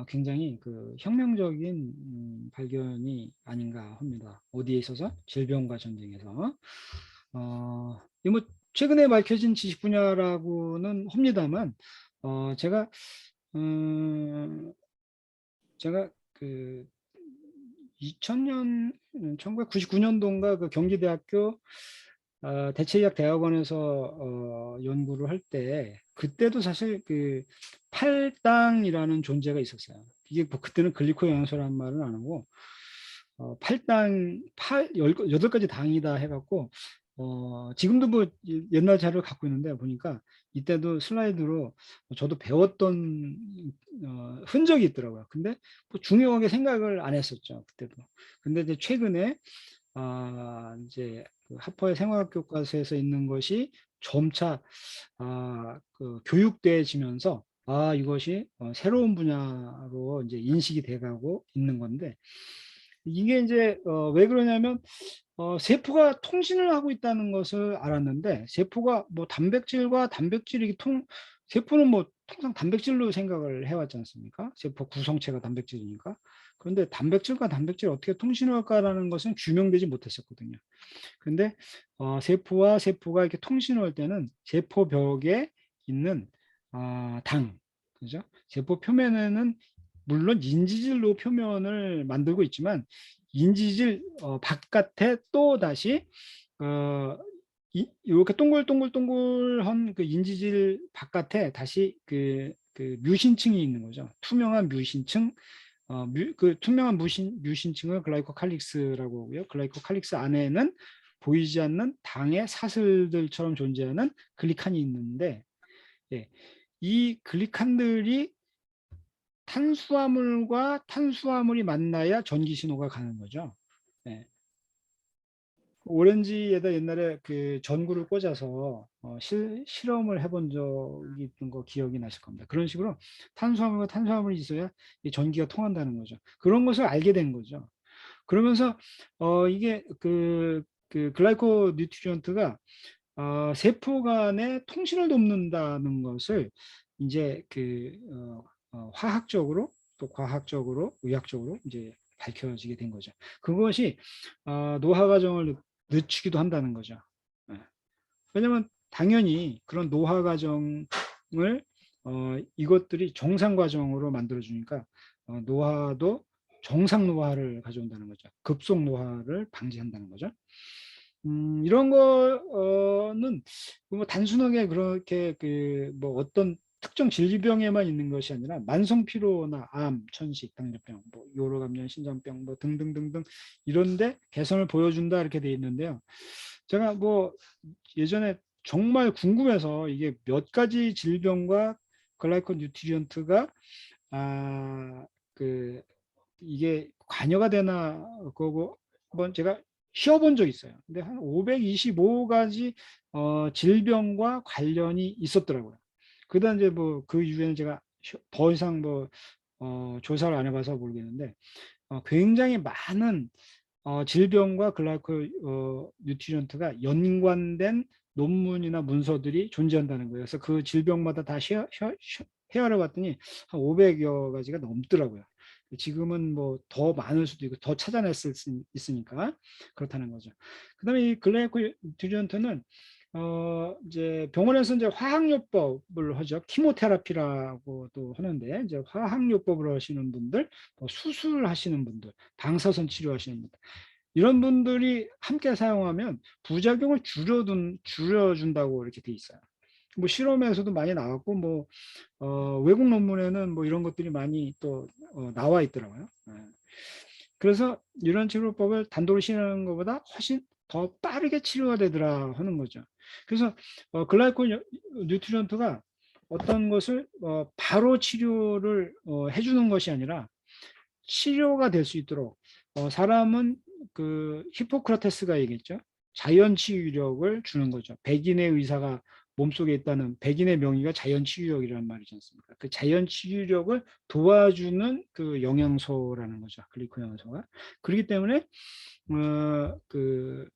굉장히 그 혁명적인 발견이 아닌가 합니다. 어디에 있어서? 질병과 전쟁에서. 이뭐 최근에 밝혀진 지식 분야라고는 합니다만, 제가 제가 그 2000년, 1999년도인가 그 경기대학교 대체의학 대학원에서 연구를 할 때 그때도 사실 그 팔당이라는 존재가 있었어요. 이게 뭐 그때는 글리코 영양소라는 말은 안 하고 팔당 여덟 가지 당이다 해갖고 지금도 뭐 옛날 자료를 갖고 있는데 보니까 이때도 슬라이드로 저도 배웠던 흔적이 있더라고요. 근데 뭐 중요하게 생각을 안 했었죠 그때도. 근데 이제 최근에 이제 그 하퍼의 생화학 교과서에서 있는 것이 점차 그 교육돼지면서 이것이 새로운 분야로 이제 인식이 돼가고 있는 건데 이게 이제 왜 그러냐면 세포가 통신을 하고 있다는 것을 알았는데 세포가 뭐 단백질과 단백질이 세포는 뭐 통상 단백질로 생각을 해왔지 않습니까? 세포 구성체가 단백질이니까. 그런데 단백질과 단백질이 어떻게 통신할까라는 것은 규명되지 못했었거든요. 그런데 세포와 세포가 이렇게 통신할 때는 세포벽에 있는 당, 그죠? 세포 표면에는 물론 인지질로 표면을 만들고 있지만 인지질 바깥에 또 다시 이렇게 동글동글동글한 그 인지질 바깥에 다시 그 뮤신층이 있는 거죠. 투명한 뮤신층. 그 투명한 뮤신층을 글라이코칼릭스라고 하고요. 글라이코칼릭스 안에는 보이지 않는 당의 사슬들처럼 존재하는 글리칸이 있는데, 예, 이 글리칸들이 탄수화물과 탄수화물이 만나야 전기 신호가 가는 거죠. 예. 오렌지에다 옛날에 그 전구를 꽂아서 실험을 해본 적이 있던 거 기억이 나실 겁니다. 그런 식으로 탄수화물과 탄수화물이 있어야 이 전기가 통한다는 거죠. 그런 것을 알게 된 거죠. 그러면서 이게 그 글라이코 뉴트리언트가 세포 간의 통신을 돕는다는 것을 이제 화학적으로 또 과학적으로 의학적으로 이제 밝혀지게 된 거죠. 그것이 노화 과정을 늦추기도 한다는 거죠. 왜냐하면 당연히 그런 노화 과정을 이것들이 정상 과정으로 만들어 주니까 노화도 정상 노화를 가져온다는 거죠. 급속 노화를 방지한다는 거죠. 이런 거는 뭐 단순하게 그렇게 그 뭐 어떤 특정 질병에만 있는 것이 아니라 만성 피로나 암, 천식, 당뇨병, 뭐 요로 감염, 신장병, 뭐 등등등등 이런데 개선을 보여준다 이렇게 돼 있는데요. 제가 뭐 예전에 정말 궁금해서 이게 몇 가지 질병과 글라이콘 뉴트리언트가 그 이게 관여가 되나 그거 한번 제가 쉬어본 적 있어요. 근데 한 525가지 질병과 관련이 있었더라고요. 그다음 이제 뭐 그 이후에는 제가 더 이상 뭐 조사를 안 해봐서 모르겠는데 굉장히 많은 질병과 글라이콜 뉴트리언트가 연관된 논문이나 문서들이 존재한다는 거예요. 그래서 그 질병마다 다 헤아려 봤더니 한 500여 가지가 넘더라고요. 지금은 뭐 더 많을 수도 있고 더 찾아냈을 수 있으니까 그렇다는 거죠. 그다음에 이 글라이콜 뉴트리언트는 이제 병원에서 이제 화학요법을 하죠. 키모테라피라고도 하는데 이제 화학요법을 하시는 분들, 뭐 수술하시는 분들, 방사선 치료하시는 분들 이런 분들이 함께 사용하면 부작용을 줄여준다고 이렇게 돼 있어요. 뭐 실험에서도 많이 나왔고 뭐 외국 논문에는 뭐 이런 것들이 많이 또 나와 있더라고요. 그래서 이런 치료법을 단독으로 시행하는 것보다 훨씬 더 빠르게 치료가 되더라 하는 거죠. 그래서 글라이콜 뉴트리언트가 어떤 것을 바로 치료를 해주는 것이 아니라 치료가 될 수 있도록 사람은 그 히포크라테스가 얘기했죠. 자연 치유력을 주는 거죠. 백인의 의사가 몸속에 있다는 백인의 명의가 자연 치유력이라는 말이지 않습니까? 그 자연 치유력을 도와주는 그 영양소라는 거죠. 글리코 영양소가. 그렇기 때문에 그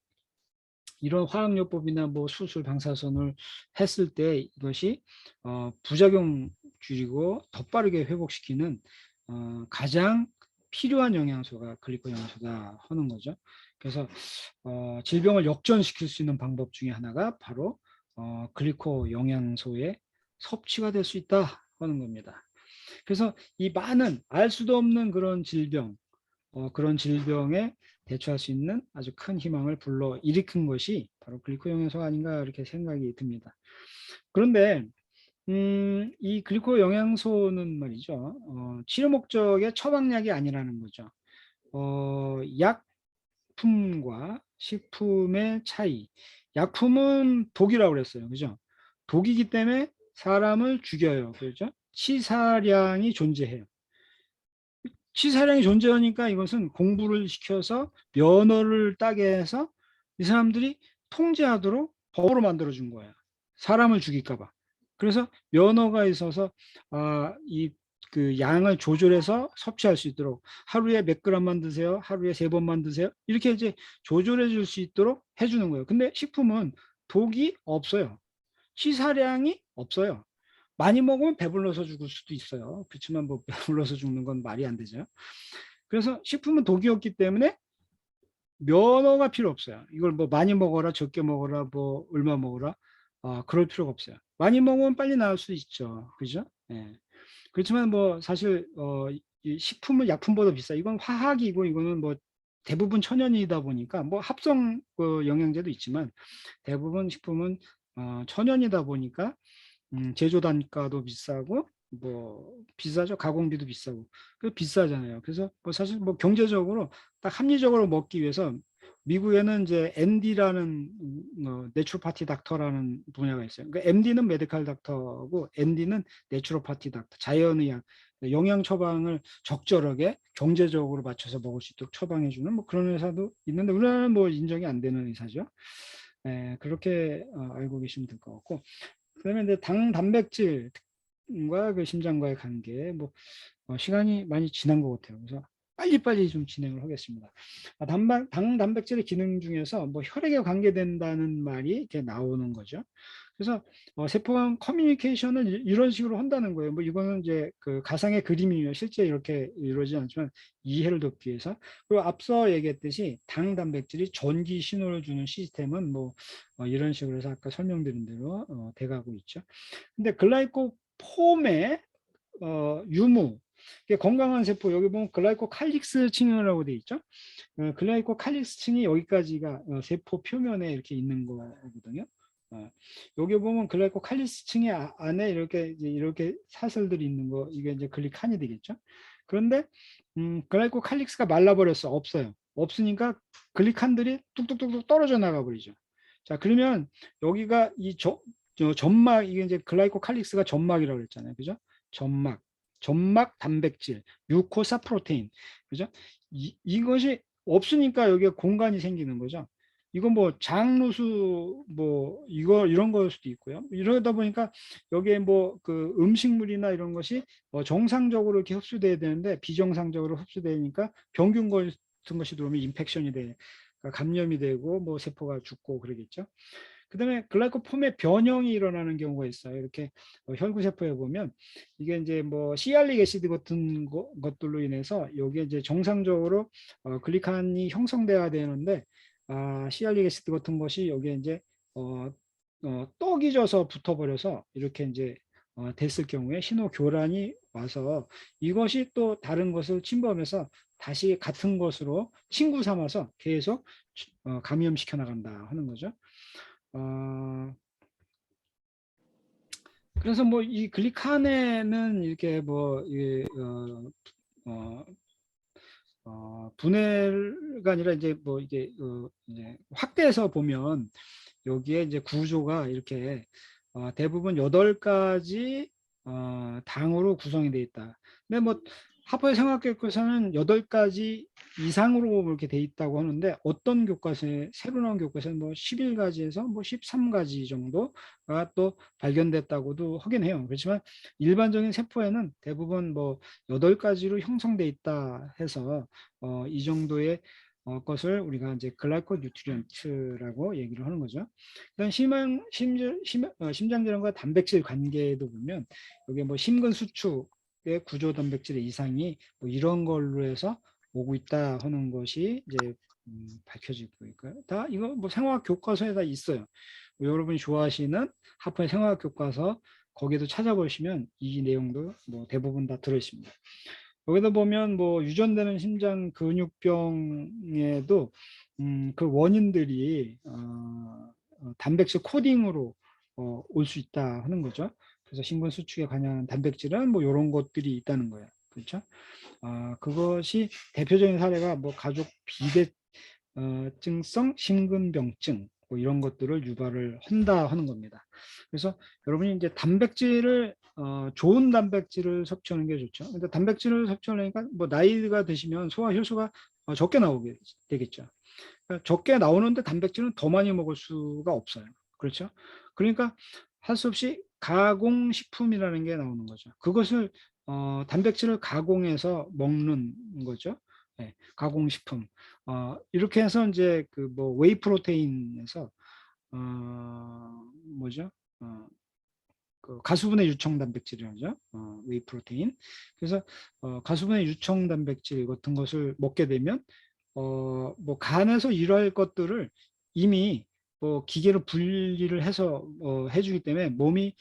이런 화학요법이나 뭐 수술 방사선을 했을 때 이것이 부작용 줄이고 더 빠르게 회복시키는 가장 필요한 영양소가 글리코 영양소다 하는 거죠. 그래서 질병을 역전시킬 수 있는 방법 중에 하나가 바로 글리코 영양소의 섭취가 될 수 있다 하는 겁니다. 그래서 이 많은 알 수도 없는 그런 질병, 그런 질병에 대처할 수 있는 아주 큰 희망을 불러 일으킨 것이 바로 글리코 영양소가 아닌가 이렇게 생각이 듭니다. 그런데 이 글리코 영양소는 말이죠. 치료 목적의 처방약이 아니라는 거죠. 약품과 식품의 차이. 약품은 독이라고 그랬어요. 그죠? 독이기 때문에 사람을 죽여요. 그렇죠? 치사량이 존재해요. 치사량이 존재하니까 이것은 공부를 시켜서 면허를 따게 해서 이 사람들이 통제하도록 법으로 만들어준 거예요. 사람을 죽일까 봐. 그래서 면허가 있어서 이 그 양을 조절해서 섭취할 수 있도록 하루에 몇 그램만 드세요. 하루에 3번만 드세요. 이렇게 이제 조절해 줄 수 있도록 해주는 거예요. 근데 식품은 독이 없어요. 치사량이 없어요. 많이 먹으면 배불러서 죽을 수도 있어요. 그렇지만 뭐 배불러서 죽는 건 말이 안 되죠. 그래서 식품은 독이 없기 때문에 면허가 필요 없어요. 이걸 뭐 많이 먹어라, 적게 먹어라, 뭐 얼마 먹어라, 그럴 필요가 없어요. 많이 먹으면 빨리 나을 수 있죠. 그죠? 예. 그렇지만 뭐 사실 이 식품은 약품보다 비싸. 이건 화학이고 이거는 뭐 대부분 천연이다 보니까 뭐 합성 영양제도 있지만 대부분 식품은 천연이다 보니까 제조 단가도 비싸고 뭐 비싸죠. 가공비도 비싸고 그 비싸잖아요. 그래서 뭐 사실 뭐 경제적으로 딱 합리적으로 먹기 위해서 미국에는 이제 MD라는 내추로파티 닥터라는 분야가 있어요. 그러니까 MD는 메디컬 닥터고 ND는 내추로파티 닥터, 자연의학, 영양 처방을 적절하게 경제적으로 맞춰서 먹을 수 있도록 처방해주는 뭐 그런 회사도 있는데 우리나라는 뭐 인정이 안 되는 의사죠. 그렇게 알고 계시면 될 것 같고. 그다음에 이제 당 단백질과 그 심장과의 관계, 뭐 시간이 많이 지난 것 같아요. 그래서 빨리빨리 좀 진행을 하겠습니다. 당 단백질의 기능 중에서 뭐 혈액에 관계된다는 말이 이렇게 나오는 거죠. 그래서 세포 간 커뮤니케이션을 이런 식으로 한다는 거예요. 뭐 이거는 이제 그 가상의 그림이에요. 실제 이렇게 이루어지지 않지만 이해를 돕기 위해서. 그리고 앞서 얘기했듯이 당 단백질이 전기 신호를 주는 시스템은 뭐 이런 식으로 해서 아까 설명드린 대로 돼가고 있죠. 근데 글라이코폼의 유무, 건강한 세포, 여기 보면 글라이코칼릭스 층이라고 돼 있죠. 글라이코칼릭스 층이 여기까지가 세포 표면에 이렇게 있는 거거든요. 여기 보면 글라이코칼리스 층의 안에 이렇게 사슬들이 있는 거, 이게 이제 글리칸이 되겠죠. 그런데 글라이코칼릭스가 말라버렸어. 없어요. 없으니까 글리칸들이 뚝뚝뚝뚝 떨어져 나가 버리죠. 자, 그러면 여기가 저 점막, 이게 이제 글라이코칼릭스가 점막이라고 그랬잖아요. 그죠? 점막 단백질, 유코사 프로테인. 그죠? 이것이 없으니까 여기에 공간이 생기는 거죠. 이건 뭐 장누수 뭐 이런 걸 수도 있고요. 이러다 보니까 여기에 뭐 그 음식물이나 이런 것이 정상적으로 이렇게 흡수돼야 되는데 비정상적으로 흡수되니까 병균 같은 것이 들어오면 인펙션이 돼, 그러니까 감염이 되고 뭐 세포가 죽고 그러겠죠. 그다음에 글라이코폼의 변형이 일어나는 경우가 있어요. 이렇게 혈구세포에 보면 이게 이제 뭐 시알릭 애시드 같은 것들로 인해서 여기에 이제 정상적으로 글리칸이 형성돼야 되는데, 시알릭 애시드 같은 것이 여기에 이제 떡이 져서 붙어버려서 이렇게 이제 됐을 경우에 신호 교란이 와서 이것이 또 다른 것을 침범해서 다시 같은 것으로 친구 삼아서 계속 감염시켜 나간다 하는 거죠. 그래서 뭐 이 글리칸에는 이렇게 뭐 분해가 아니라 이제 뭐 이게 이제 확대해서 보면 여기에 이제 구조가 이렇게 대부분 8가지 당으로 구성이 되어 있다. 근데 뭐 하버의 생활교과서는 8가지 이상으로 이렇게 돼 있다고 하는데, 어떤 교과서에 새로 나온 교과서는 뭐 11가지에서 뭐 13가지 정도가 또 발견됐다고도 하긴 해요. 그렇지만 일반적인 세포에는 대부분 뭐 8가지로 형성돼 있다 해서 이 정도의 것을 우리가 이제 글라이코 뉴트리언트라고 얘기를 하는 거죠. 그다음 심장질환과 단백질 관계도 보면 여기 뭐 심근 수축의 구조 단백질의 이상이 뭐 이런 걸로 해서 오고 있다 하는 것이 이제 밝혀지고 있고요. 다 이거 뭐 생화학 교과서에 다 있어요. 뭐 여러분이 좋아하시는 하퍼의 생화학 교과서 거기도 찾아보시면 이 내용도 뭐 대부분 다 들어 있습니다. 여기다 보면 뭐 유전되는 심장 근육병에도 그 원인들이 단백질 코딩으로 올 수 있다 하는 거죠. 그래서 심근 수축에 관여하는 단백질은 뭐 이런 것들이 있다는 거예요. 그렇죠? 그것이 대표적인 사례가 뭐 가족 비대증성 심근병증 뭐 이런 것들을 유발을 한다 하는 겁니다. 그래서 여러분이 이제 단백질을 좋은 단백질을 섭취하는 게 좋죠. 근데 단백질을 섭취하려니까 뭐 나이가 드시면 소화 효소가 적게 나오게 되겠죠. 그러니까 적게 나오는데 단백질은 더 많이 먹을 수가 없어요. 그렇죠? 그러니까 할 수 없이 가공식품이라는 게 나오는 거죠. 그것을 단백질을 가공해서 먹는 거죠. 네, 가공식품. 이렇게 해서 이제 그 뭐 웨이 프로테인에서 뭐죠? 그 가수분해 유청 단백질이라죠. 웨이 프로테인. 그래서 가수분해 유청 단백질 같은 것을 먹게 되면 뭐 간에서 일할 것들을 이미 뭐 기계로 분리를 해서 해주기 때문에 몸이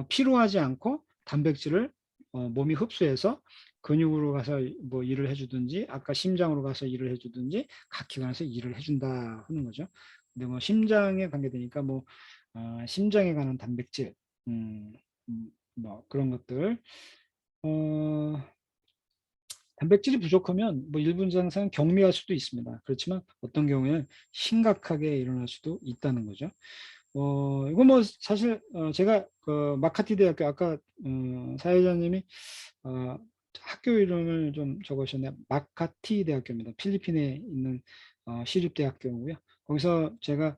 피로하지 않고 단백질을 몸이 흡수해서 근육으로 가서 뭐 일을 해주든지 아까 심장으로 가서 일을 해주든지 각 기관에서 일을 해준다 하는 거죠. 근데 뭐 심장에 관계되니까 뭐 심장에 관한 단백질 뭐 그런 것들 단백질이 부족하면 뭐 일부 증상은 경미할 수도 있습니다. 그렇지만 어떤 경우에는 심각하게 일어날 수도 있다는 거죠. 이거 뭐 사실 제가 그 마카티 대학교 아까 사회자님이 학교 이름을 좀 적으셨네요. 마카티 대학교입니다. 필리핀에 있는 시립대학교고요. 거기서 제가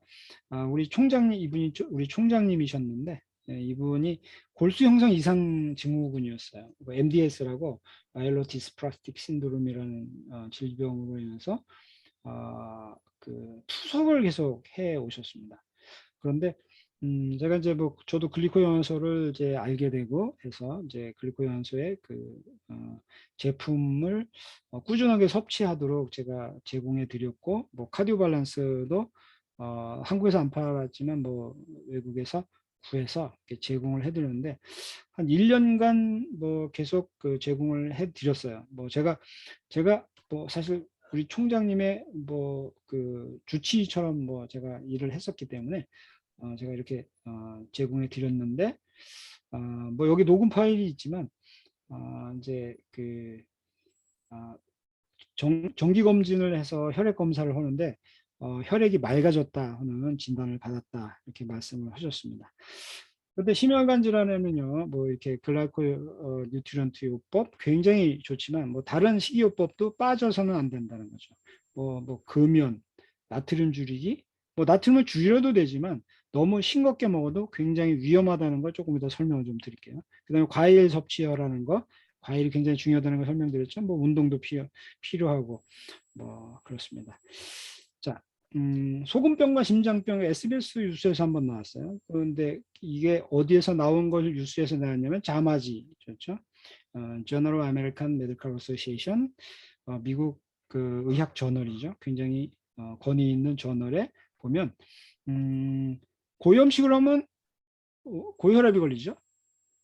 우리 총장님, 이분이 우리 총장님이셨는데 이분이 골수 형성 이상 증후군이었어요. MDS라고 마일로디스프라스틱 신드롬이라는 질병으로 인해서 그 투석을 계속 해 오셨습니다. 그런데 제가 이제 뭐 저도 글리코연소를 이제 알게 되고 해서 이제 글리코연소의 그 제품을 꾸준하게 섭취하도록 제가 제공해 드렸고, 뭐 카디오 밸런스도 한국에서 안 팔았지만 뭐 외국에서 구해서 이렇게 제공을 해 드렸는데 한 1년간 뭐 계속 그 제공을 해 드렸어요. 뭐 제가 뭐 사실 우리 총장님의 뭐 그 주치의처럼 뭐 제가 일을 했었기 때문에 제가 이렇게 제공해 드렸는데 뭐 여기 녹음 파일이 있지만 이제 그 정기 검진을 해서 혈액 검사를 하는데 혈액이 맑아졌다 하는 진단을 받았다 이렇게 말씀을 하셨습니다. 그런데 심혈관 질환에는요, 뭐 이렇게 글라이코 뉴트리언트 요법 굉장히 좋지만 뭐 다른 식이요법도 빠져서는 안 된다는 거죠. 뭐 금연, 나트륨 줄이기, 뭐 나트륨을 줄여도 되지만 너무 싱겁게 먹어도 굉장히 위험하다는 걸 조금 더 설명을 좀 드릴게요. 그다음에 과일 섭취하라는 거, 과일이 굉장히 중요하다는 걸 설명드렸죠. 뭐 운동도 필요하고 뭐 그렇습니다. 자, 소금병과 심장병 SBS 뉴스에서 한번 나왔어요. 그런데 이게 어디에서 나온 걸 뉴스에서 나왔냐면 자마지, 그렇죠? Journal of American Medical Association, 미국 그 의학 저널이죠. 굉장히 권위 있는 저널에 보면 고염식으로 하면 고혈압이 걸리죠.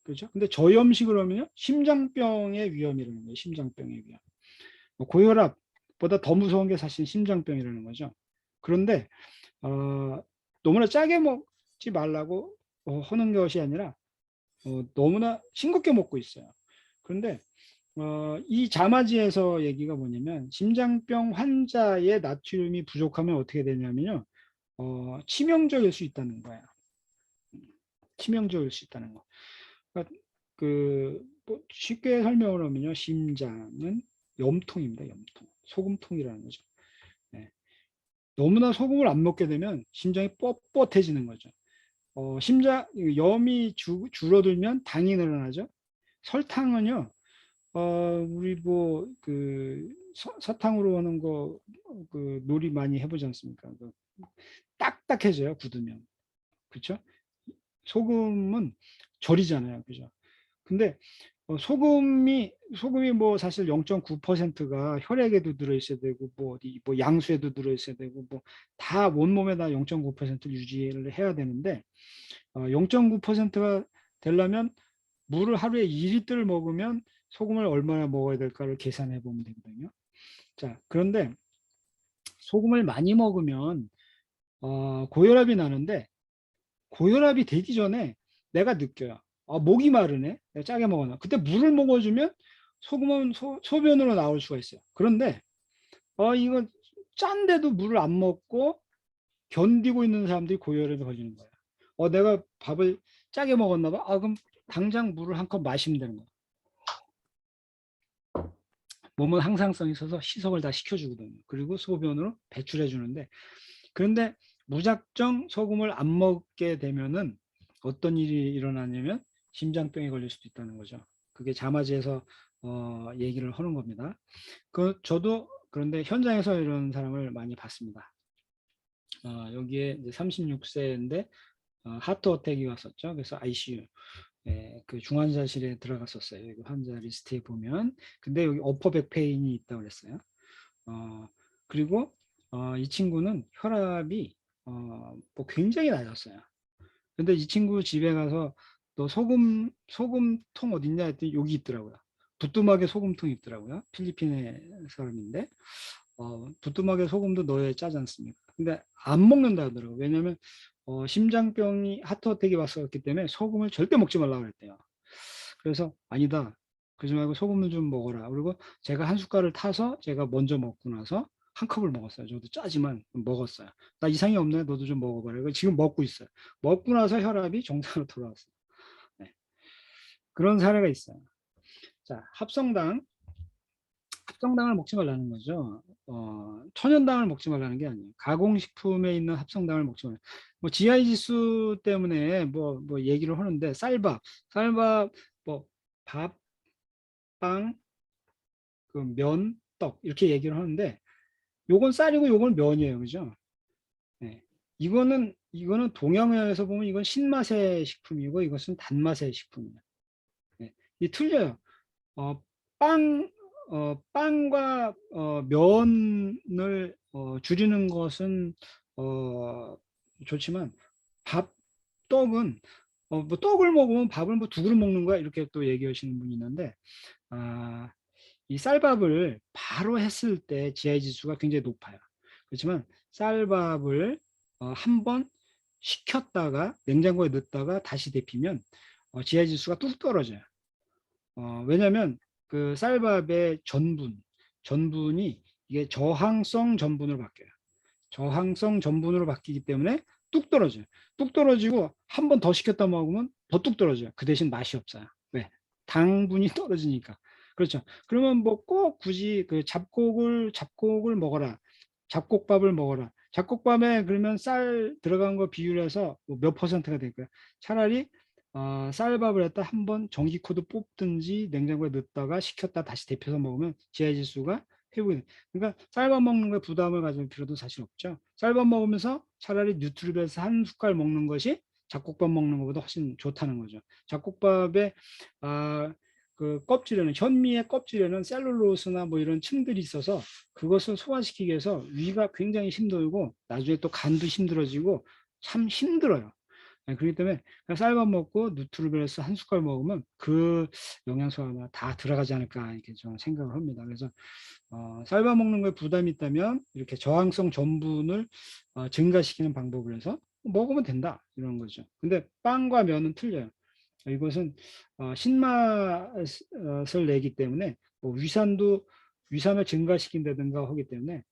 그렇죠? 근데 저염식으로 하면요, 심장병의 위험이라는 거예요. 심장병의 위험. 고혈압보다 더 무서운 게 사실 심장병이라는 거죠. 그런데 너무나 짜게 먹지 말라고 하는 것이 아니라 너무나 싱겁게 먹고 있어요. 그런데 이 자마지에서 얘기가 뭐냐면 심장병 환자의 나트륨이 부족하면 어떻게 되냐면요, 치명적일 수 있다는 거예요. 치명적일 수 있다는 거. 그러니까 뭐 쉽게 설명을 하면요, 심장은 염통입니다. 염통. 소금통이라는 거죠. 네. 너무나 소금을 안 먹게 되면 심장이 뻣뻣해지는 거죠. 심장 염이 줄어들면 당이 늘어나죠. 설탕은요, 우리 뭐 그 사탕으로 하는 거 그 놀이 많이 해보지 않습니까? 딱딱해져요, 굳으면. 그렇죠? 소금은 절이잖아요, 그죠? 근데 소금이 뭐 사실 0.9%가 혈액에도 들어있어야 되고 뭐 어디 뭐 양수에도 들어있어야 되고 뭐 다 온몸에다 0.9% 유지를 해야 되는데 0.9%가 되려면 물을 하루에 2리터를 먹으면 소금을 얼마나 먹어야 될까를 계산해 보면 되거든요. 자, 그런데 소금을 많이 먹으면 고혈압이 나는데 고혈압이 되기 전에 내가 느껴요. 목이 마르네. 내가 짜게 먹었나. 그때 물을 먹어주면 소금은 소변으로 나올 수가 있어요. 그런데 이거 짠데도 물을 안 먹고 견디고 있는 사람들이 고혈압에 걸리는 거예요. 내가 밥을 짜게 먹었나 봐. 그럼 당장 물을 한 컵 마시면 되는 거예요. 몸은 항상성이 있어서 희석을 다 시켜주거든요. 그리고 소변으로 배출해 주는데, 그런데 무작정 소금을 안 먹게 되면은 어떤 일이 일어나냐면 심장병에 걸릴 수도 있다는 거죠. 그게 자마지에서 얘기를 하는 겁니다. 저도 그런데 현장에서 이런 사람을 많이 봤습니다. 여기에 이제 36세인데 하트 어택이 왔었죠. 그래서 ICU 그 중환자실에 들어갔었어요. 여기 환자 리스트에 보면. 근데 여기 어퍼백 페인이 있다고 그랬어요. 그리고 이 친구는 혈압이 뭐 굉장히 낮았어요. 근데 이 친구 집에 가서 너 소금통 어딨냐 했더니 여기 있더라고요. 부뚜막에 소금통이 있더라고요. 필리핀의 사람인데 부뚜막에 소금도 넣어야 짜지 않습니까? 근데 안 먹는다 하더라고요. 왜냐하면 심장병이 하트어택이 왔었기 때문에 소금을 절대 먹지 말라고 그랬대요. 그래서 아니다. 그러지 말고 소금을 좀 먹어라. 그리고 제가 한 숟갈을 타서 제가 먼저 먹고 나서 한 컵을 먹었어요. 저도 짜지만 먹었어요. 나 이상이 없네. 너도 좀 먹어봐라. 지금 먹고 있어요. 먹고 나서 혈압이 정상으로 돌아왔어요. 네. 그런 사례가 있어요. 자, 합성당을 먹지 말라는 거죠. 천연당을 먹지 말라는 게 아니에요. 가공식품에 있는 합성당을 먹지 말라. 뭐 GI 지수 때문에 뭐 얘기를 하는데 쌀밥, 뭐 밥, 빵, 그 면, 떡 이렇게 얘기를 하는데 요건 쌀이고 요건 면이에요, 그죠? 네. 이거는 동양에서 보면 이건 신맛의 식품이고 이것은 단맛의 식품이에요. 네. 이 틀려요. 빵, 빵과 면을 줄이는 것은 좋지만 떡은 뭐 떡을 먹으면 밥을 뭐 두 그릇 먹는 거야 이렇게 또 얘기하시는 분이 있는데 이 쌀밥을 바로 했을 때 GI 지수가 굉장히 높아요. 그렇지만 쌀밥을 한번 식혔다가 냉장고에 넣었다가 다시 데피면 GI 지수가 뚝 떨어져요. 왜냐하면 그 쌀밥의 전분이 이게 저항성 전분으로 바뀌어요. 저항성 전분으로 바뀌기 때문에 뚝 떨어져요. 뚝 떨어지고 한 번 더 식혔다 먹으면 더 뚝 떨어져요. 그 대신 맛이 없어요. 왜? 당분이 떨어지니까. 그렇죠. 그러면 뭐 꼭 굳이 그 잡곡을 먹어라. 잡곡밥을 먹어라. 잡곡밥에 그러면 쌀 들어간 거 비율해서 뭐몇 퍼센트가 될까요? 차라리 쌀밥을 했다 한번 전기 코드 뽑든지 냉장고에 넣었다가 식혔다 다시 데펴서 먹으면 GI 지수가 회복이 돼. 그러니까 쌀밥 먹는 거에 부담을 가질 필요도 사실 없죠. 쌀밥 먹으면서 차라리 뉴트리베이스 한 숟갈 먹는 것이 잡곡밥 먹는 것보다 훨씬 좋다는 거죠. 잡곡밥에 그 껍질에는 현미의 껍질에는 셀룰로스나 뭐 이런 층들이 있어서 그것을 소화시키기 위해서 위가 굉장히 힘들고 나중에 또 간도 힘들어지고 참 힘들어요. 그렇기 때문에 쌀밥 먹고 누트리베이스 한 숟갈 먹으면 그 영양소가 아마 다 들어가지 않을까 이렇게 저는 생각을 합니다. 그래서 쌀밥 먹는 거에 부담이 있다면 이렇게 저항성 전분을 증가시키는 방법을 해서 먹으면 된다 이런 거죠. 근데 빵과 면은 틀려요. 이것은 신맛을 내기 때문에 뭐 위산을 증가시킨다든가 하기 때문에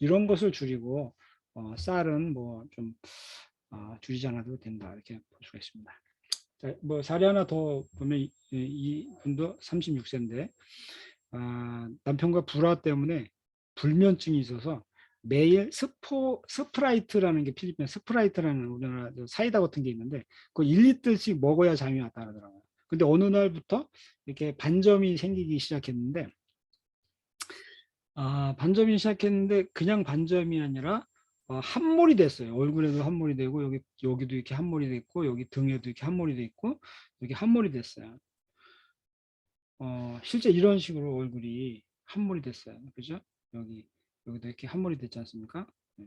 이런 것을 줄이고 쌀은 뭐 좀 줄이지 않아도 된다 이렇게 볼 수가 있습니다. 자, 뭐 사례 하나 더 보면 이 분도 36세인데 남편과 불화 때문에 불면증이 있어서 매일 스프라이트라는 게 필리핀 스프라이트라는 우리나라 사이다 같은 게 있는데 그 1리터씩 먹어야 잠이 왔다 그러더라고요. 근데 어느 날부터 이렇게 반점이 생기기 시작했는데 반점이 시작했는데 그냥 반점이 아니라 함몰이 됐어요. 얼굴에도 함몰이 되고 여기도 이렇게 함몰이 됐고 여기 등에도 이렇게 함몰이 됐고 여기 함몰이 됐어요. 실제 이런 식으로 얼굴이 함몰이 됐어요. 그죠? 여기도 이렇게 함몰이 됐지 않습니까? 네.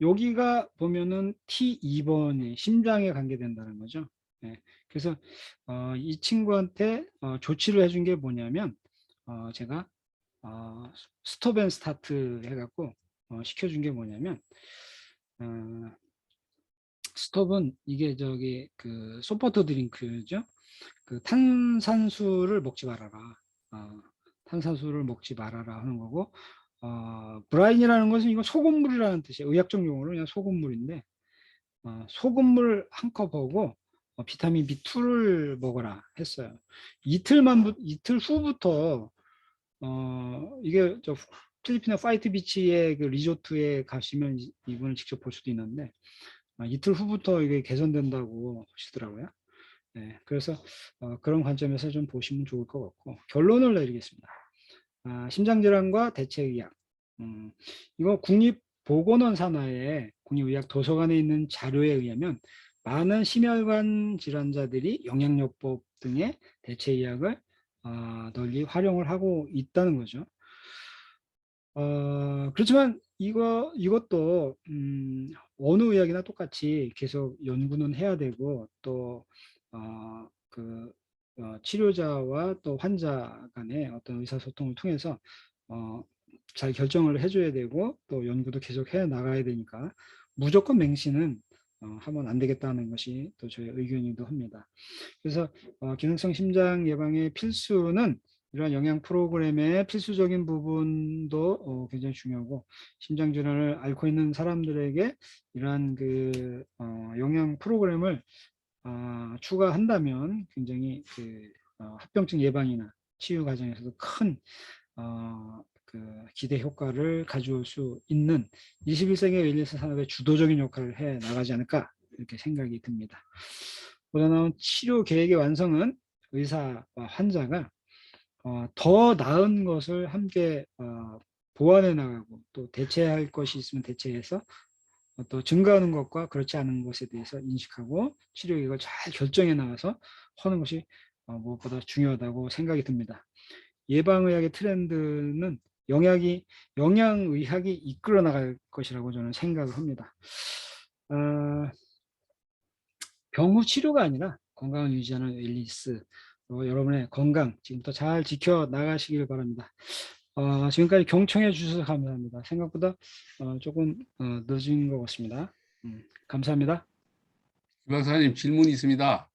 여기가 보면은 T2번이 심장에 관계된다는 거죠. 네. 그래서 이 친구한테 조치를 해준 게 뭐냐면 제가 스톱 앤 스타트 해갖고 시켜준 게 뭐냐면 스톱은 이게 저기 그 소포트 드링크죠. 그 탄산수를 먹지 말아라. 탄산수를 먹지 말아라 하는 거고, 브라인이라는 것은 이거 소금물이라는 뜻이에요. 의학적 용어로 그냥 소금물인데, 소금물 한 컵하고 비타민 B2를 먹어라 했어요. 이틀 후부터 이게 저 필리핀의 파이트 비치의 그 리조트에 가시면 이분을 직접 볼 수도 있는데 이틀 후부터 이게 개선된다고 하시더라고요. 네, 그래서 그런 관점에서 좀 보시면 좋을 것 같고 결론을 내리겠습니다. 심장질환과 대체의학. 이거 국립보건원 산하의 국립의학 도서관에 있는 자료에 의하면 많은 심혈관 질환자들이 영양요법 등의 대체의학을 널리 활용을 하고 있다는 거죠. 그렇지만 이것도 어느 의학이나 똑같이 계속 연구는 해야 되고 또 치료자와 또 환자 간의 어떤 의사소통을 통해서 잘 결정을 해줘야 되고 또 연구도 계속 해 나가야 되니까 무조건 맹신은 하면 안 되겠다는 것이 또 저의 의견이기도 합니다. 그래서 기능성 심장 예방의 필수는 이러한 영양 프로그램의 필수적인 부분도 굉장히 중요하고 심장 질환을 앓고 있는 사람들에게 이러한 그 영양 프로그램을 추가한다면 굉장히 그 합병증 예방이나 치유 과정에서도 큰 그 기대 효과를 가져올 수 있는 21세기 웰니스 산업의 주도적인 역할을 해 나가지 않을까 이렇게 생각이 듭니다. 보다 나온 치료 계획의 완성은 의사와 환자가 더 나은 것을 함께 보완해 나가고 또 대체할 것이 있으면 대체해서 또 증가하는 것과 그렇지 않은 것에 대해서 인식하고 치료 계획을 잘 결정해 나가서 하는 것이 무엇보다 중요하다고 생각이 듭니다. 예방의학의 트렌드는 영양의학이 이끌어 나갈 것이라고 저는 생각을 합니다. 병후 치료가 아니라 건강을 유지하는 웰니스, 여러분의 건강 지금부터 잘 지켜 나가시길 바랍니다. 지금까지 경청해 주셔서 감사합니다. 생각보다 조금 늦은 것 같습니다. 감사합니다. 주 박사님 질문이 있습니다.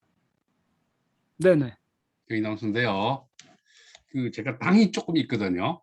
네네. 여기 나오는데요. 제가 당이 조금 있거든요.